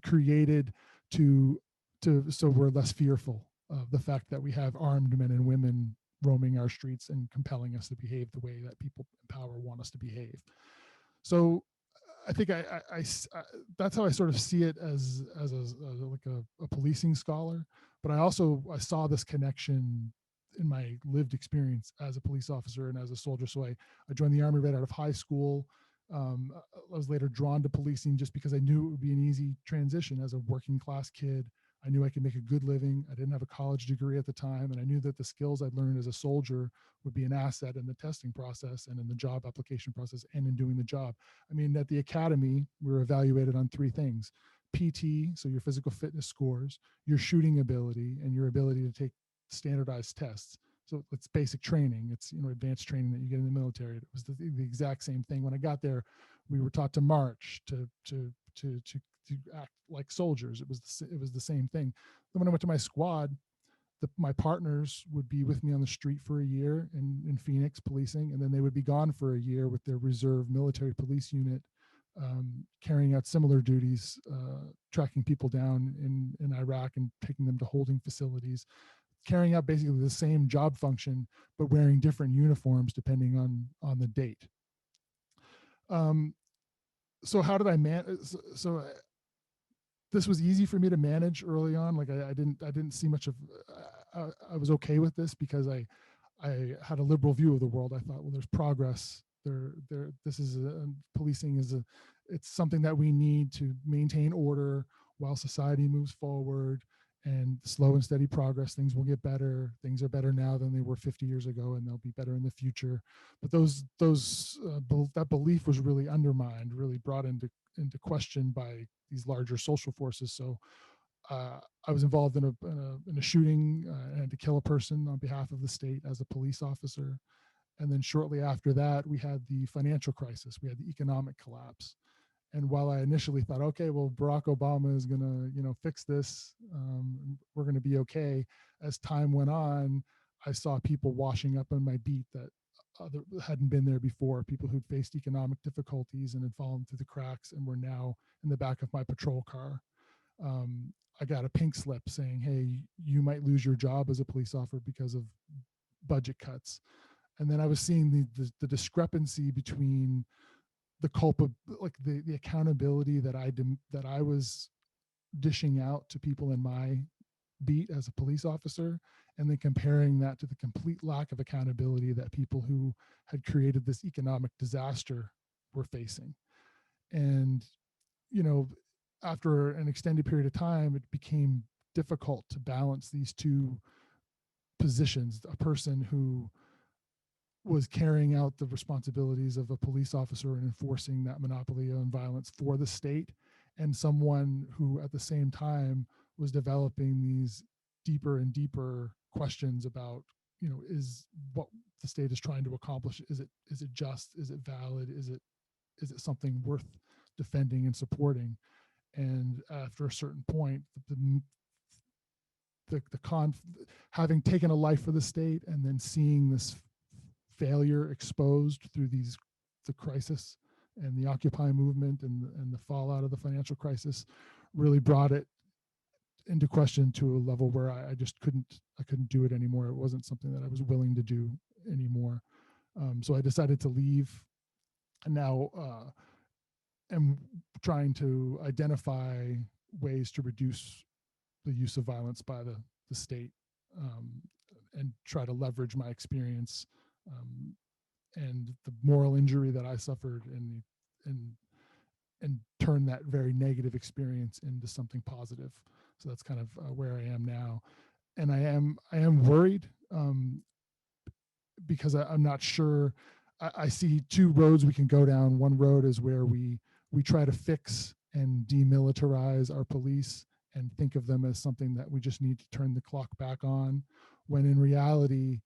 created so we're less fearful of the fact that we have armed men and women roaming our streets and compelling us to behave the way that people in power want us to behave. So I think I that's how I sort of see it as a policing scholar. But I saw this connection in my lived experience as a police officer and as a soldier. So I joined the Army right out of high school. I was later drawn to policing just because I knew it would be an easy transition. As a working class kid, I knew I could make a good living. I didn't have a college degree at the time, and I knew that the skills I'd learned as a soldier would be an asset in the testing process and in the job application process and in doing the job. I mean, at the academy, we were evaluated on three things: PT, so your physical fitness scores, your shooting ability, and your ability to take standardized tests. So it's basic training. It's advanced training that you get in the military. It was the exact same thing. When I got there, we were taught to march, to act like soldiers. It was the same thing. Then when I went to my squad, my partners would be with me on the street for a year in Phoenix policing, and then they would be gone for a year with their reserve military police unit, carrying out similar duties, tracking people down in Iraq and taking them to holding facilities, carrying out basically the same job function, but wearing different uniforms depending on the date. So how did I manage? So this was easy for me to manage early on. Like I didn't see much of. I was okay with this because I I had a liberal view of the world. I thought, well, there's progress. Policing is it's something that we need to maintain order while society moves forward, and slow and steady progress, things will get better. Things are better now than they were 50 years ago, and they'll be better in the future. But that belief was really undermined, really brought into question by these larger social forces. So I was involved in a shooting and had to kill a person on behalf of the state as a police officer. And then shortly after that, we had the financial crisis. We had the economic collapse. And while I initially thought, okay, well, Barack Obama is going to, fix this, we're going to be okay. As time went on, I saw people washing up on my beat that hadn't been there before, people who'd faced economic difficulties and had fallen through the cracks and were now in the back of my patrol car. I got a pink slip saying, hey, you might lose your job as a police officer because of budget cuts. And then I was seeing the discrepancy between the accountability that I was dishing out to people in my beat as a police officer, and then comparing that to the complete lack of accountability that people who had created this economic disaster were facing. And, after an extended period of time, it became difficult to balance these two positions. A person who was carrying out the responsibilities of a police officer and enforcing that monopoly on violence for the state, and someone who at the same time was developing these deeper and deeper questions about, is what the state is trying to accomplish, is it just, is it valid, is it something worth defending and supporting? And after a certain point, having taken a life for the state and then seeing this failure exposed through the crisis and the Occupy movement and the fallout of the financial crisis really brought it into question to a level where I just couldn't do it anymore. It wasn't something that I was willing to do anymore. So I decided to leave, and now am trying to identify ways to reduce the use of violence by the state, and try to leverage my experience and the moral injury that I suffered and turn that very negative experience into something positive. So that's kind of where I am now. And I am worried because I'm not sure. I see two roads we can go down. One road is where we try to fix and demilitarize our police and think of them as something that we just need to turn the clock back on, when in reality,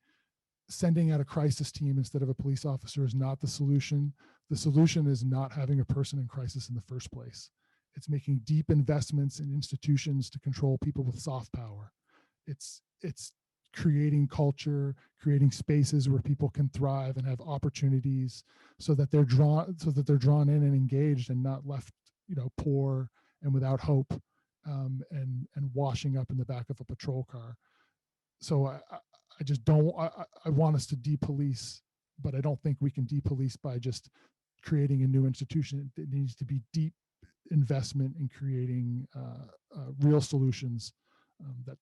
sending out a crisis team instead of a police officer is not the solution. The solution is not having a person in crisis in the first place. It's making deep investments in institutions to control people with soft power. It's creating culture, creating spaces where people can thrive and have opportunities, so that they're drawn in and engaged and not left, poor and without hope, and washing up in the back of a patrol car. So I just don't, I want us to depolice, but I don't think we can depolice by just creating a new institution. It needs to be deep investment in creating real solutions, that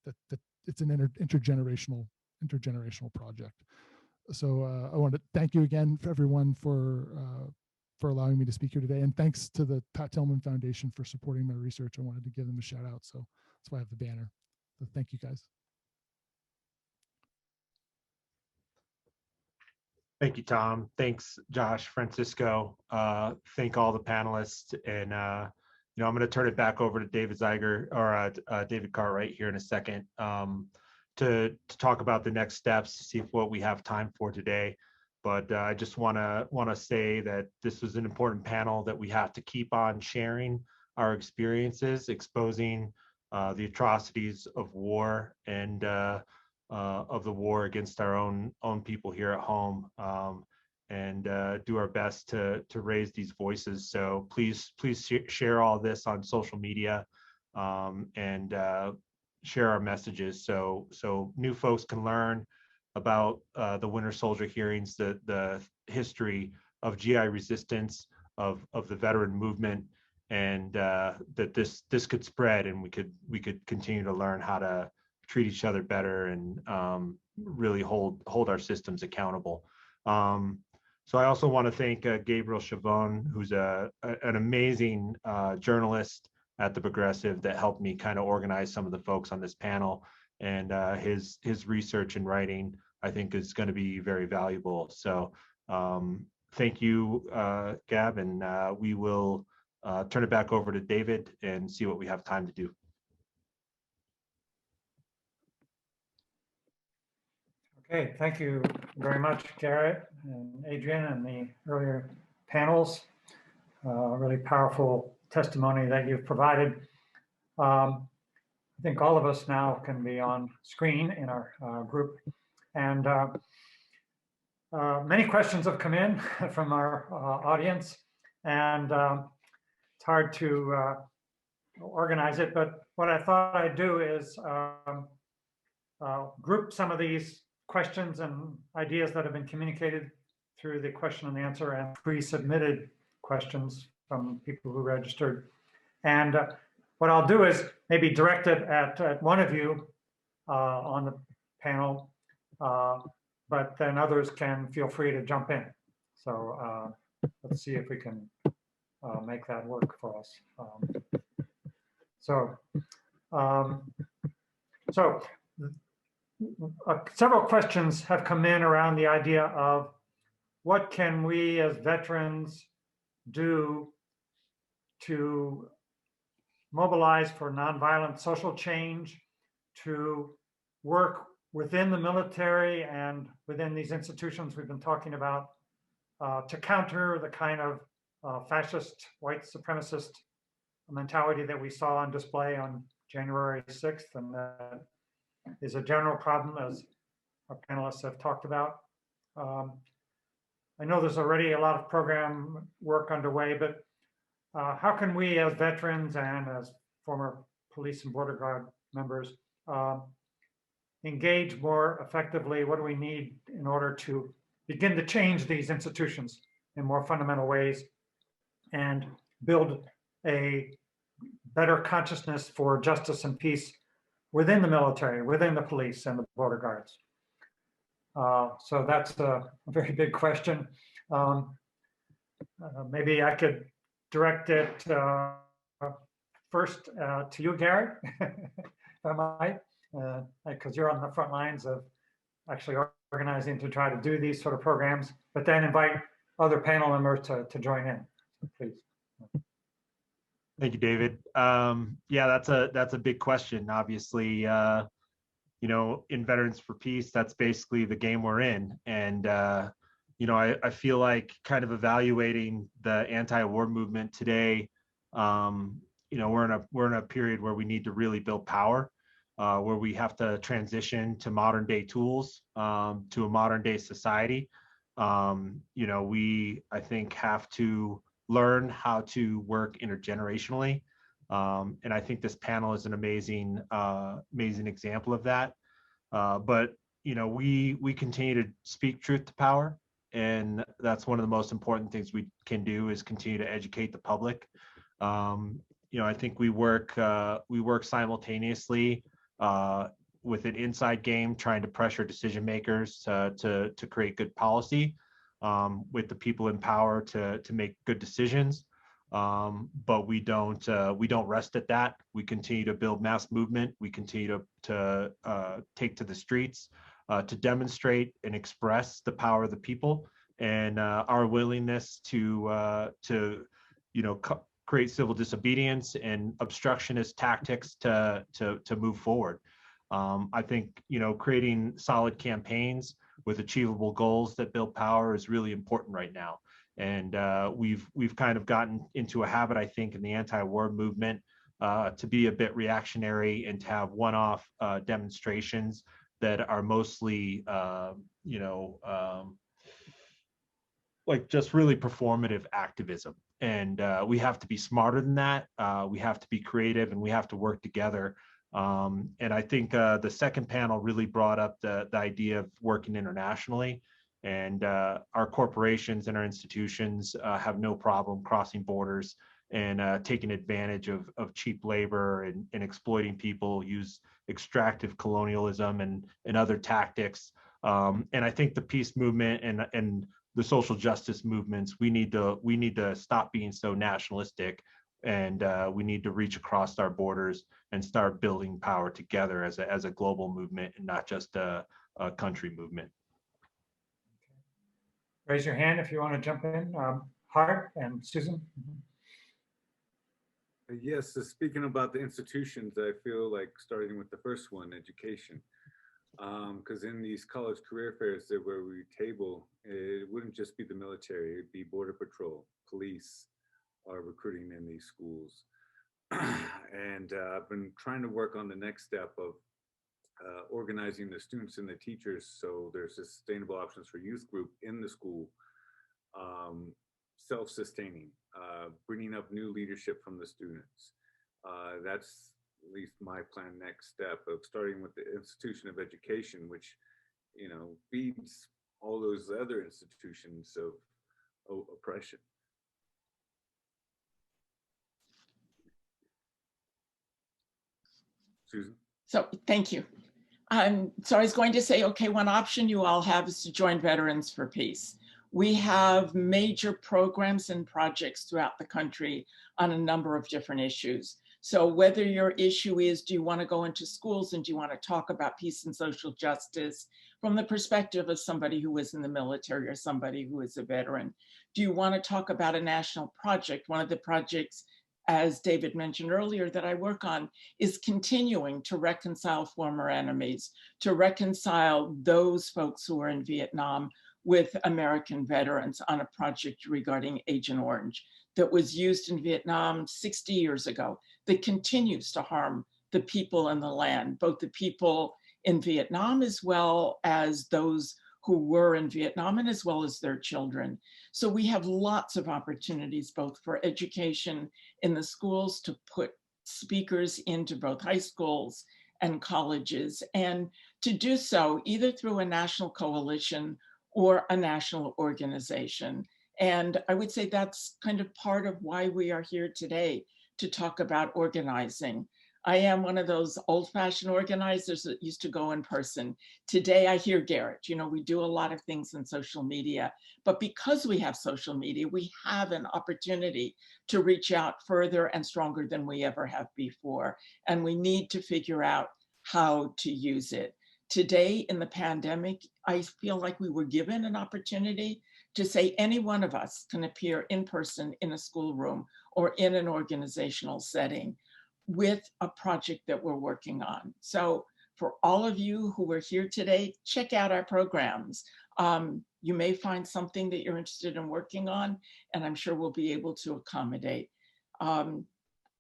it's an intergenerational project. So I want to thank you again for everyone for allowing me to speak here today. And thanks to the Pat Tillman Foundation for supporting my research. I wanted to give them a shout out. So that's why I have the banner. So thank you guys. Thank you, Tom. Thanks, Josh, Francisco. Thank all the panelists. And, I'm going to turn it back over to David Zeiger or David Cartwright here in a second to talk about the next steps, to see what we have time for today. But I just want to say that this was an important panel, that we have to keep on sharing our experiences, exposing the atrocities of war and of the war against our own people here at home, and do our best to raise these voices. So please share all this on social media, and share our messages so new folks can learn about the Winter Soldier hearings, the history of GI resistance, of the veteran movement, and that this could spread, and we could continue to learn how to treat each other better, and really hold our systems accountable. So I also want to thank Gabriel Chavon, who's an amazing journalist at The Progressive that helped me kind of organize some of the folks on this panel, and his research and writing, I think, is going to be very valuable. So thank you, Gab, and we will turn it back over to David and see what we have time to do. Okay, thank you very much, Garrett and Adrian and the earlier panels. Really powerful testimony that you've provided. I think all of us now can be on screen in our group, and many questions have come in from our audience, and it's hard to organize it, but what I thought I'd do is group some of these questions and ideas that have been communicated through the question and answer and pre-submitted questions from people who registered. And what I'll do is maybe direct it at one of you on the panel, but then others can feel free to jump in. So let's see if we can make that work for us. Several questions have come in around the idea of what can we as veterans do to mobilize for nonviolent social change, to work within the military and within these institutions we've been talking about, to counter the kind of fascist, white supremacist mentality that we saw on display on January 6th, and that is a general problem, as our panelists have talked about. I know there's already a lot of program work underway, but how can we as veterans and as former police and border guard members engage more effectively? What do we need in order to begin to change these institutions in more fundamental ways and build a better consciousness for justice and peace within the military, within the police and the border guards? So that's a very big question. Maybe I could direct it first to you, Garrett, if I might, because you're on the front lines of actually organizing to try to do these sort of programs, but then invite other panel members to join in, please. Thank you, David. Yeah, that's a big question. Obviously, you know, in Veterans for Peace, that's basically the game we're in. And you know, I feel like kind of evaluating the anti-war movement today. You know, we're in a period where we need to really build power, where we have to transition to modern day tools, to a modern day society. You know, I think have to learn how to work intergenerationally. And I think this panel is an amazing example of that. But, you know, we continue to speak truth to power. And that's one of the most important things we can do, is continue to educate the public. You know, I think we work simultaneously with an inside game, trying to pressure decision makers to create good policy, with the people in power to make good decisions. But we don't rest at that. We continue to build mass movement. We continue to take to the streets to demonstrate and express the power of the people, and our willingness to you know, create civil disobedience and obstructionist tactics to move forward. I think, you know, creating solid campaigns with achievable goals that build power is really important right now. And we've kind of gotten into a habit, I think, in the anti-war movement to be a bit reactionary and to have one-off demonstrations that are mostly, you know, like just really performative activism. And we have to be smarter than that. We have to be creative, and we have to work together. And I think the second panel really brought up the idea of working internationally. And our corporations and our institutions have no problem crossing borders and taking advantage of cheap labor and exploiting people, use extractive colonialism and other tactics. And I think the peace movement and the social justice movements, we need to stop being so nationalistic, and we need to reach across our borders and start building power together as a global movement and not just a country movement. Raise your hand if you want to jump in. Hart and Susan. Yes, so speaking about the institutions, I feel like starting with the first one, education. Because in these college career fairs that where we table, it wouldn't just be the military, it'd be border patrol, police are recruiting in these schools. And I've been trying to work on the next step of organizing the students and the teachers so there's a sustainable options for youth group in the school, self-sustaining, bringing up new leadership from the students. That's at least my plan next step of starting with the institution of education, which, you know, feeds all those other institutions of oppression. Susan? So thank you. So I was going to say, okay, one option you all have is to join Veterans for Peace. We have major programs and projects throughout the country on a number of different issues. So whether your issue is, do you want to go into schools and do you want to talk about peace and social justice from the perspective of somebody who was in the military or somebody who is a veteran? Do you want to talk about a national project? One of the projects, as David mentioned earlier, that I work on is continuing to reconcile former enemies, to reconcile those folks who are in Vietnam with American veterans on a project regarding Agent Orange that was used in Vietnam 60 years ago, that continues to harm the people in the land, both the people in Vietnam as well as those who were in Vietnam and as well as their children. So we have lots of opportunities, both for education in the schools, to put speakers into both high schools and colleges, and to do so either through a national coalition or a national organization. And I would say that's kind of part of why we are here today, to talk about organizing. I am one of those old-fashioned organizers that used to go in person. Today I hear Garrett, you know, we do a lot of things in social media, but because we have social media, we have an opportunity to reach out further and stronger than we ever have before. And we need to figure out how to use it. Today in the pandemic, I feel like we were given an opportunity to say any one of us can appear in person in a schoolroom or in an organizational setting with a project that we're working on. So for all of you who are here today, check out our programs. You may find something that you're interested in working on, and I'm sure we'll be able to accommodate.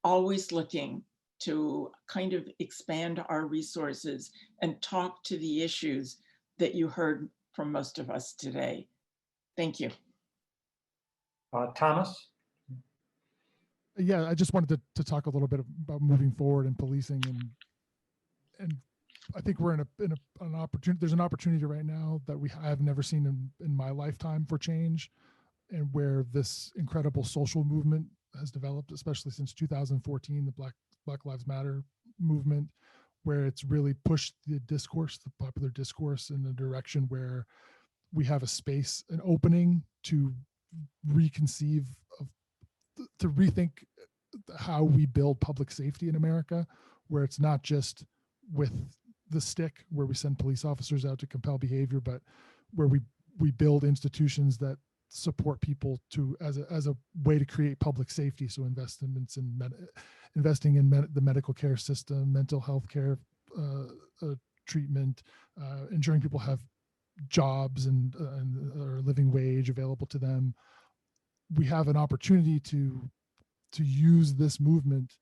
Always looking to kind of expand our resources and talk to the issues that you heard from most of us today. Thank you. Thomas? Yeah, I just wanted to talk a little bit about moving forward and policing, and I think we're in an opportunity. There's an opportunity right now that I've never seen in my lifetime for change, and where this incredible social movement has developed, especially since 2014, the Black Lives Matter movement, where it's really pushed the discourse, the popular discourse, in a direction where we have a space, an opening to reconceive of, to rethink how we build public safety in America, where it's not just with the stick, where we send police officers out to compel behavior, but where we build institutions that support people to as a way to create public safety. So investments in investing in the medical care system, mental health care treatment, ensuring people have jobs and or living wage available to them. We have an opportunity to use this movement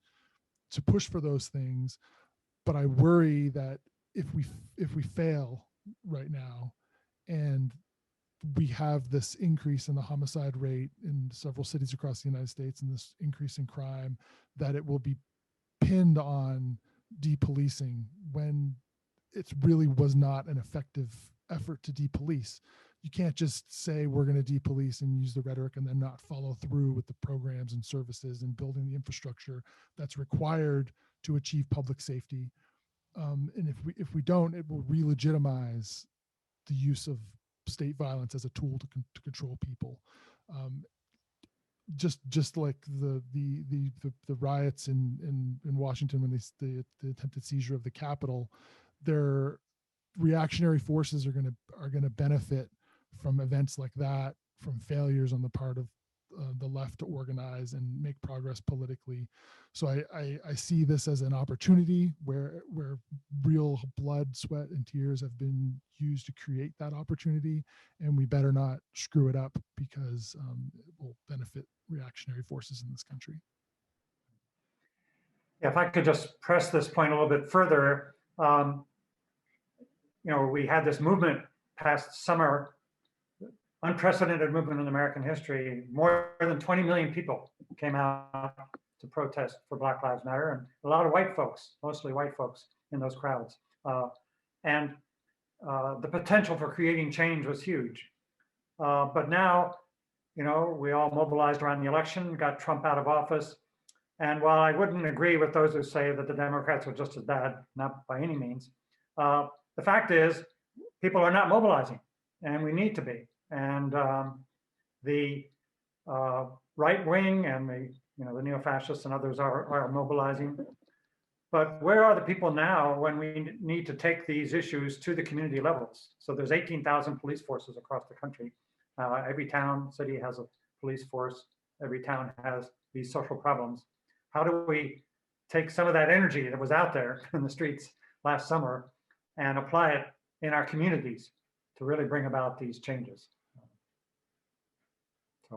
to push for those things, but I worry that if we fail right now, and we have this increase in the homicide rate in several cities across the United States and this increase in crime, that it will be pinned on depolicing when it really was not an effective effort to depolice. you can't just say we're going to depolice and use the rhetoric and then not follow through with the programs and services and building the infrastructure that's required to achieve public safety. And if we don't, it will re-legitimize the use of state violence as a tool to control people. Just like the riots in Washington when the attempted seizure of the Capitol, their reactionary forces are going to benefit from events like that, from failures on the part of the left to organize and make progress politically. So I see this as an opportunity where real blood, sweat, and tears have been used to create that opportunity, and we better not screw it up because it will benefit reactionary forces in this country. Yeah, if I could just press this point a little bit further, we had this movement past summer, unprecedented movement in American history. More than 20 million people came out to protest for Black Lives Matter, and a lot of white folks, mostly white folks in those crowds. And the potential for creating change was huge. But now, we all mobilized around the election, got Trump out of office. And while I wouldn't agree with those who say that the Democrats are just as bad, not by any means, the fact is people are not mobilizing, and we need to be. And the right wing and the neo-fascists and others are mobilizing. But where are the people now when we need to take these issues to the community levels? So there's 18,000 police forces across the country. Every town, city has a police force. Every town has these social problems. How do we take some of that energy that was out there in the streets last summer and apply it in our communities to really bring about these changes?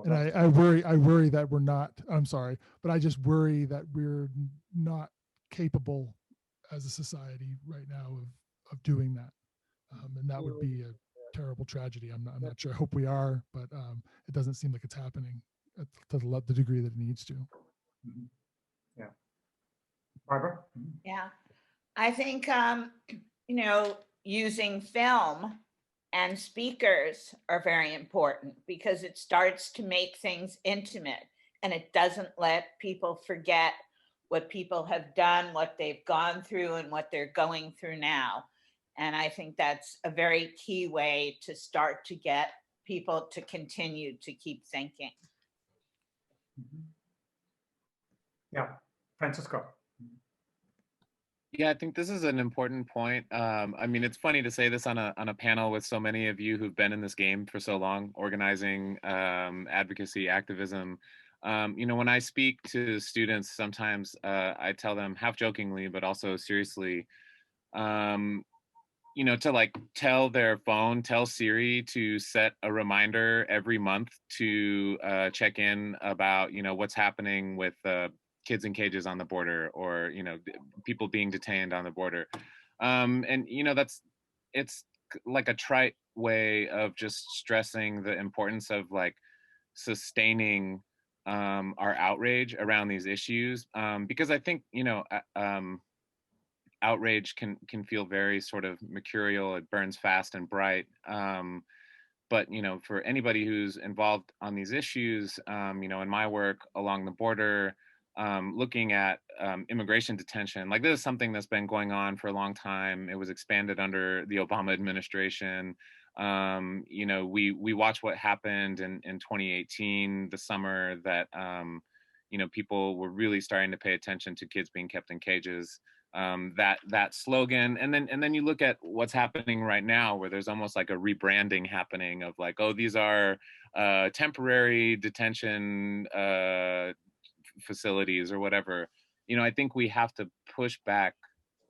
And I worry that we're not, I'm sorry, but I just worry that we're not capable as a society right now of doing that. And that would be a terrible tragedy. I'm not sure. I hope we are, but it doesn't seem like it's happening to the degree that it needs to. Mm-hmm. Yeah. Barbara? Mm-hmm. Yeah. I think, using film and speakers are very important because it starts to make things intimate and it doesn't let people forget what people have done, what they've gone through, and what they're going through now. And I think that's a very key way to start to get people to continue to keep thinking. Mm-hmm. Yeah, Francisco. Yeah, I think this is an important point. I mean, it's funny to say this on a panel with so many of you who've been in this game for so long, organizing, advocacy, activism. When I speak to students, sometimes I tell them half jokingly, but also seriously, to like tell their phone, tell Siri to set a reminder every month to check in about, what's happening with kids in cages on the border, or people being detained on the border, and it's like a trite way of just stressing the importance of like sustaining our outrage around these issues, because I think outrage can feel very sort of mercurial. It burns fast and bright. But for anybody who's involved on these issues, in my work along the border, looking at immigration detention, like this is something that's been going on for a long time. It was expanded under the Obama administration. We watched what happened in 2018, the summer that people were really starting to pay attention to kids being kept in cages. That slogan, and then you look at what's happening right now, where there's almost like a rebranding happening of like, oh, these are temporary detention facilities or whatever. I think we have to push back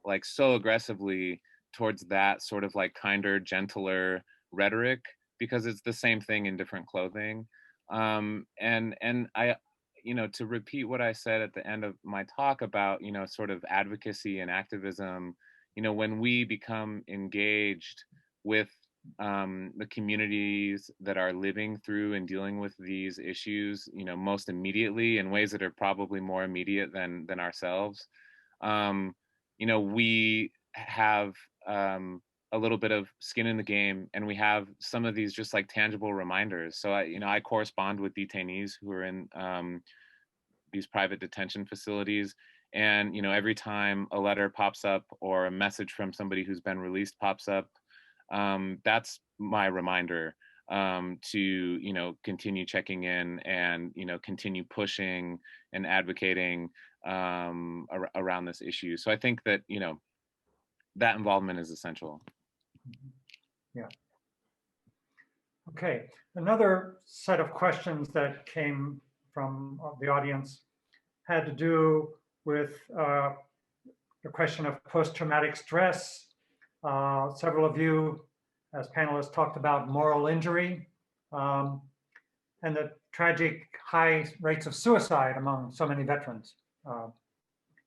like so aggressively towards that sort of like kinder, gentler rhetoric, because it's the same thing in different clothing. And I, to repeat what I said at the end of my talk about, sort of advocacy and activism, when we become engaged with the communities that are living through and dealing with these issues, most immediately in ways that are probably more immediate than ourselves, we have a a little bit of skin in the game, and we have some of these just like tangible reminders. So I correspond with detainees who are in these private detention facilities, and every time a letter pops up or a message from somebody who's been released pops up, that's my reminder to continue checking in and continue pushing and advocating around this issue. So I think that that involvement is essential. Yeah. Okay, another set of questions that came from the audience had to do with the question of post-traumatic stress. Several of you as panelists talked about moral injury and the tragic high rates of suicide among so many veterans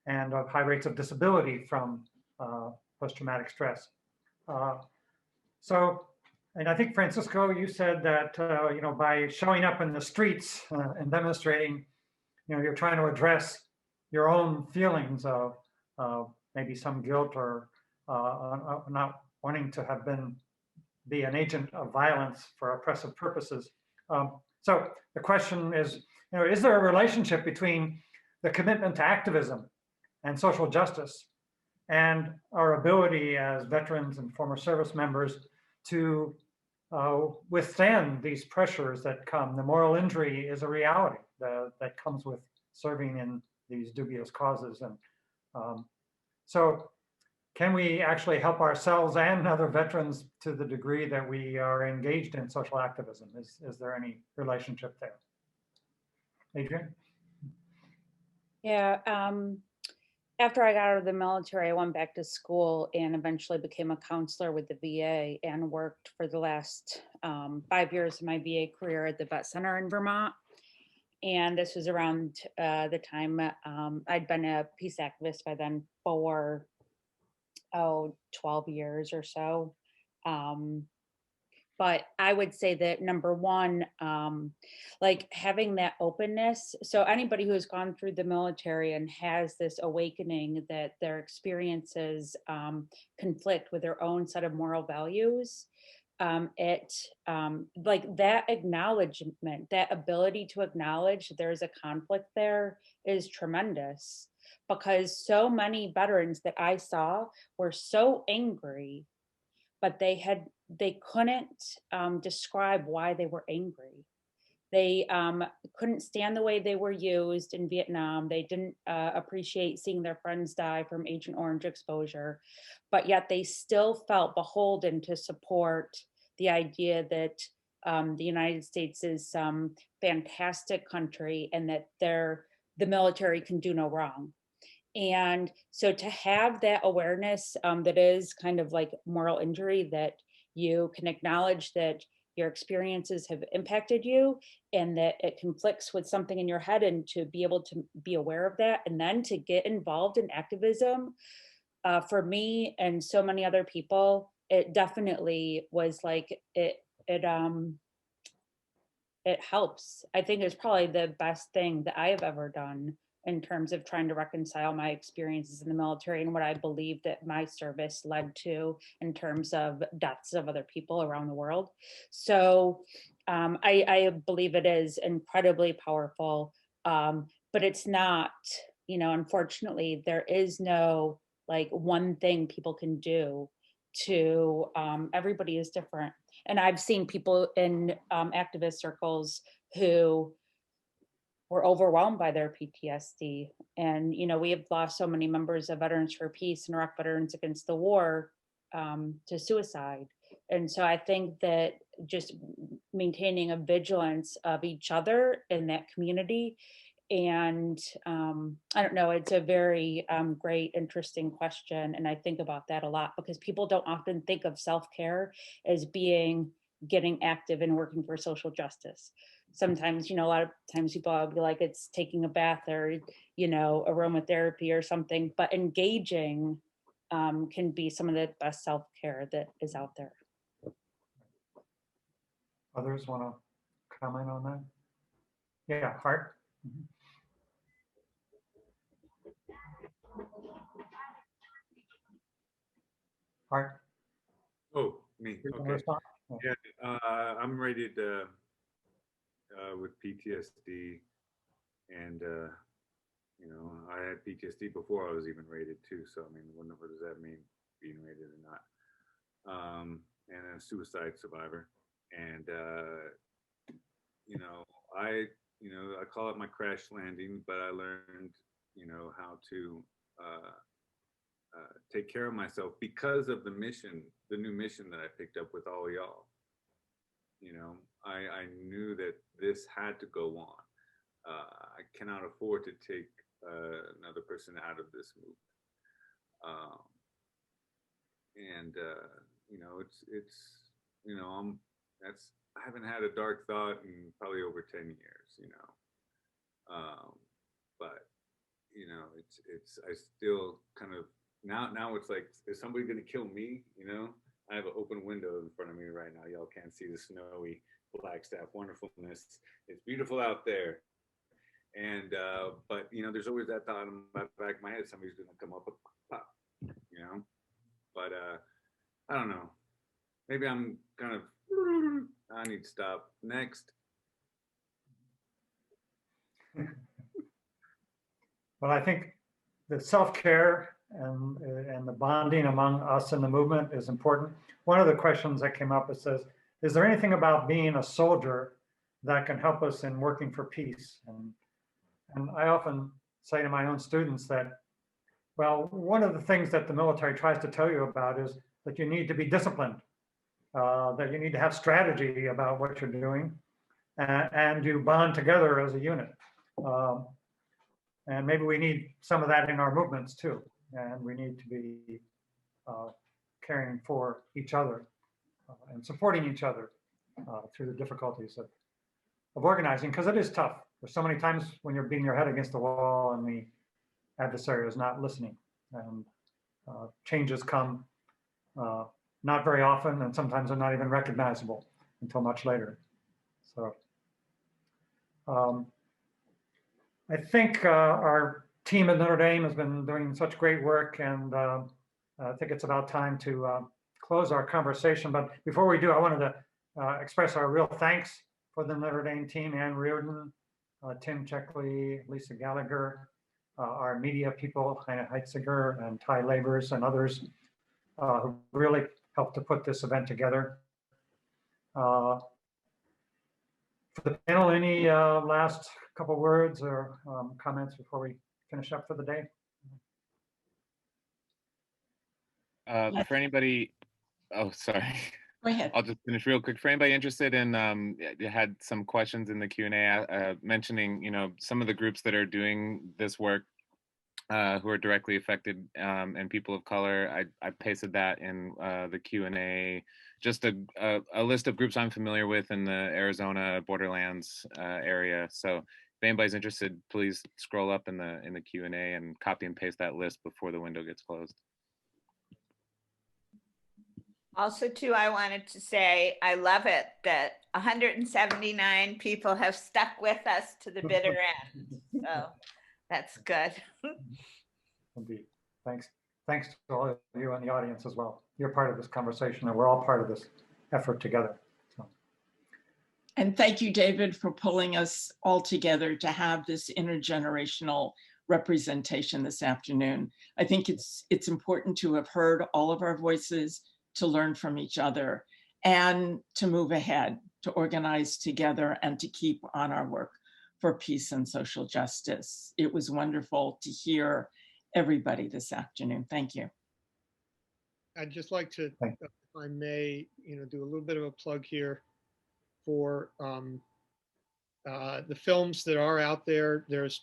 and of high rates of disability from post-traumatic stress. And I think, Francisco, you said that, by showing up in the streets and demonstrating, you're trying to address your own feelings of maybe some guilt or not wanting to have be an agent of violence for oppressive purposes. So the question is there a relationship between the commitment to activism and social justice and our ability as veterans and former service members to withstand these pressures that come? The moral injury is a reality that comes with serving in these dubious causes. And so can we actually help ourselves and other veterans to the degree that we are engaged in social activism? Is there any relationship there? Adrian? Yeah, after I got out of the military, I went back to school and eventually became a counselor with the VA and worked for the last 5 years of my VA career at the Vet Center in Vermont. And this was around the time I'd been a peace activist by then for 12 years or so. But I would say that number one, like having that openness. So anybody who has gone through the military and has this awakening that their experiences conflict with their own set of moral values, like that acknowledgement, that ability to acknowledge there's a conflict there is tremendous, because so many veterans that I saw were so angry, but they couldn't describe why they were angry. They couldn't stand the way they were used in Vietnam. They didn't appreciate seeing their friends die from Agent Orange exposure, but yet they still felt beholden to support the idea that the United States is some fantastic country and that the military can do no wrong. And so to have that awareness that is kind of like moral injury, that you can acknowledge that your experiences have impacted you and that it conflicts with something in your head, and to be able to be aware of that and then to get involved in activism, for me and so many other people, it definitely was like it helps. I think it's probably the best thing that I have ever done in terms of trying to reconcile my experiences in the military and what I believe that my service led to in terms of deaths of other people around the world. So I believe it is incredibly powerful, but it's not, unfortunately, there is no like one thing people can do to, everybody is different. And I've seen people in activist circles who were overwhelmed by their PTSD. And, we have lost so many members of Veterans for Peace and Iraq Veterans Against the War to suicide. And so I think that just maintaining a vigilance of each other in that community. And I don't know, it's a very great, interesting question. And I think about that a lot because people don't often think of self-care as getting active and working for social justice. Sometimes, a lot of times people will be like, it's taking a bath or, aromatherapy or something, but engaging can be some of the best self-care that is out there. Others want to comment on that? Yeah, Hart. Mm-hmm. Hart. Oh, me. You wanna Okay. respond? Yeah, I'm rated with PTSD, and you know, I had PTSD before I was even rated too. So I mean, what does that mean, being rated or not? And a suicide survivor, and you know, I call it my crash landing, but I learned, you know, how to take care of myself because of the mission, the new mission that I picked up with all y'all. You know, I knew that this had to go on. I cannot afford to take another person out of this movement. And you know, it's you know, I haven't had a dark thought in probably over 10 years. You know, but you know, it's I still kind of now it's like, is somebody gonna kill me? You know, I have an open window in front of me right now. Y'all can't see the snowy Flagstaff wonderfulness. It's beautiful out there. And but you know, there's always that thought in the back of my head, somebody's gonna come up, you know. But I don't know. Maybe I'm kind of, I need to stop. Next. Well, I think the self-care and the bonding among us in the movement is important. One of the questions that came up, it says, is there anything about being a soldier that can help us in working for peace? And I often say to my own students that, well, one of the things that the military tries to tell you about is that you need to be disciplined, that you need to have strategy about what you're doing, and you bond together as a unit. And maybe we need some of that in our movements too. And we need to be caring for each other and supporting each other through the difficulties of organizing, because it is tough. There's so many times when you're beating your head against the wall and the adversary is not listening, and changes come not very often, and sometimes they're not even recognizable until much later. So I think our team at Notre Dame has been doing such great work, and I think it's about time to close our conversation. But before we do, I wanted to express our real thanks for the Notre Dame team: Ann Reardon, Tim Checkley, Lisa Gallagher, our media people, Heine Heitziger and Ty Labors, and others who really helped to put this event together. For the panel, any last couple words or comments before we finish up for the day? For anybody, oh, sorry. Go ahead. I'll just finish real quick. For anybody interested in, you had some questions in the Q&A mentioning, you know, some of the groups that are doing this work who are directly affected and people of color. I pasted that in the Q&A, just a list of groups I'm familiar with in the Arizona borderlands area. So if anybody's interested, please scroll up in the Q&A and copy and paste that list before the window gets closed. Also, too, I wanted to say I love it that 179 people have stuck with us to the bitter end. So that's good. Indeed. Thanks. Thanks to all of you in the audience as well. You're part of this conversation, and we're all part of this effort together. So. And thank you, David, for pulling us all together to have this intergenerational representation this afternoon. I think it's important to have heard all of our voices, to learn from each other, and to move ahead, to organize together, and to keep on our work for peace and social justice. It was wonderful to hear everybody this afternoon. Thank you. I'd just like to, if I may, do a little bit of a plug here for the films that are out there. There's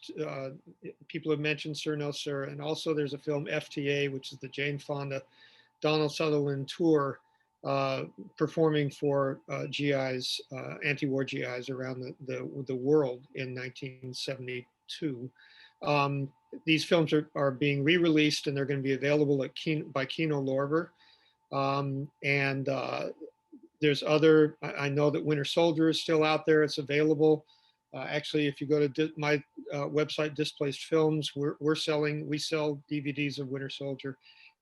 people have mentioned Sir No Sir, and also there's a film FTA, which is the Jane Fonda, Donald Sutherland tour, performing for GIs, anti-war GIs around the world in 1972. These films are being re-released, and they're going to be available by Kino Lorber. And there's other, I know that Winter Soldier is still out there. It's available. Actually, if you go to my website, Displaced Films, we sell DVDs of Winter Soldier,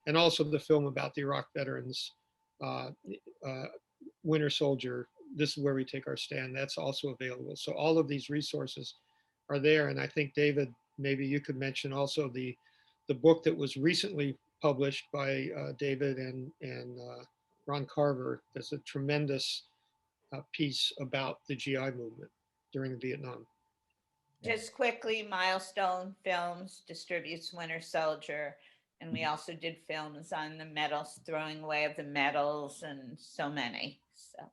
and also the film about the Iraq veterans uh, Winter Soldier, This Is Where We Take Our Stand, that's also available. So all of these resources are there. And I think, David, maybe you could mention also the book that was recently published by David and Ron Carver. There's a tremendous piece about the GI movement during Vietnam. Just quickly, Milestone Films distributes Winter Soldier. And we also did films on the medals, throwing away of the medals, and so many. So.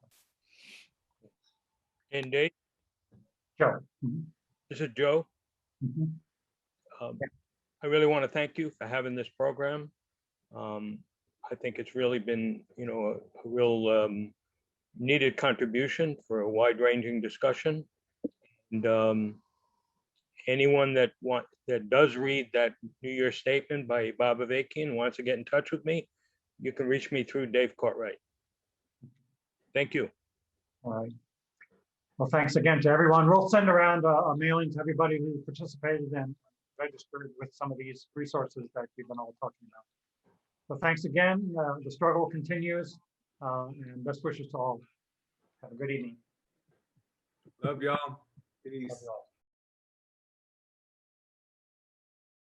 And Dave, Joe. this is Joe. Mhm. I really want to thank you for having this program. I think it's really been, a real needed contribution for a wide-ranging discussion. And anyone that does read that New Year's statement by Bob Avakian and wants to get in touch with me, you can reach me through Dave Cartwright. Thank you. All right. Well, thanks again to everyone. We'll send around a mailing to everybody who participated and registered with some of these resources that we've been all talking about. So thanks again. The struggle continues, and best wishes to all. Have a good evening. Love y'all. Peace. Love y'all.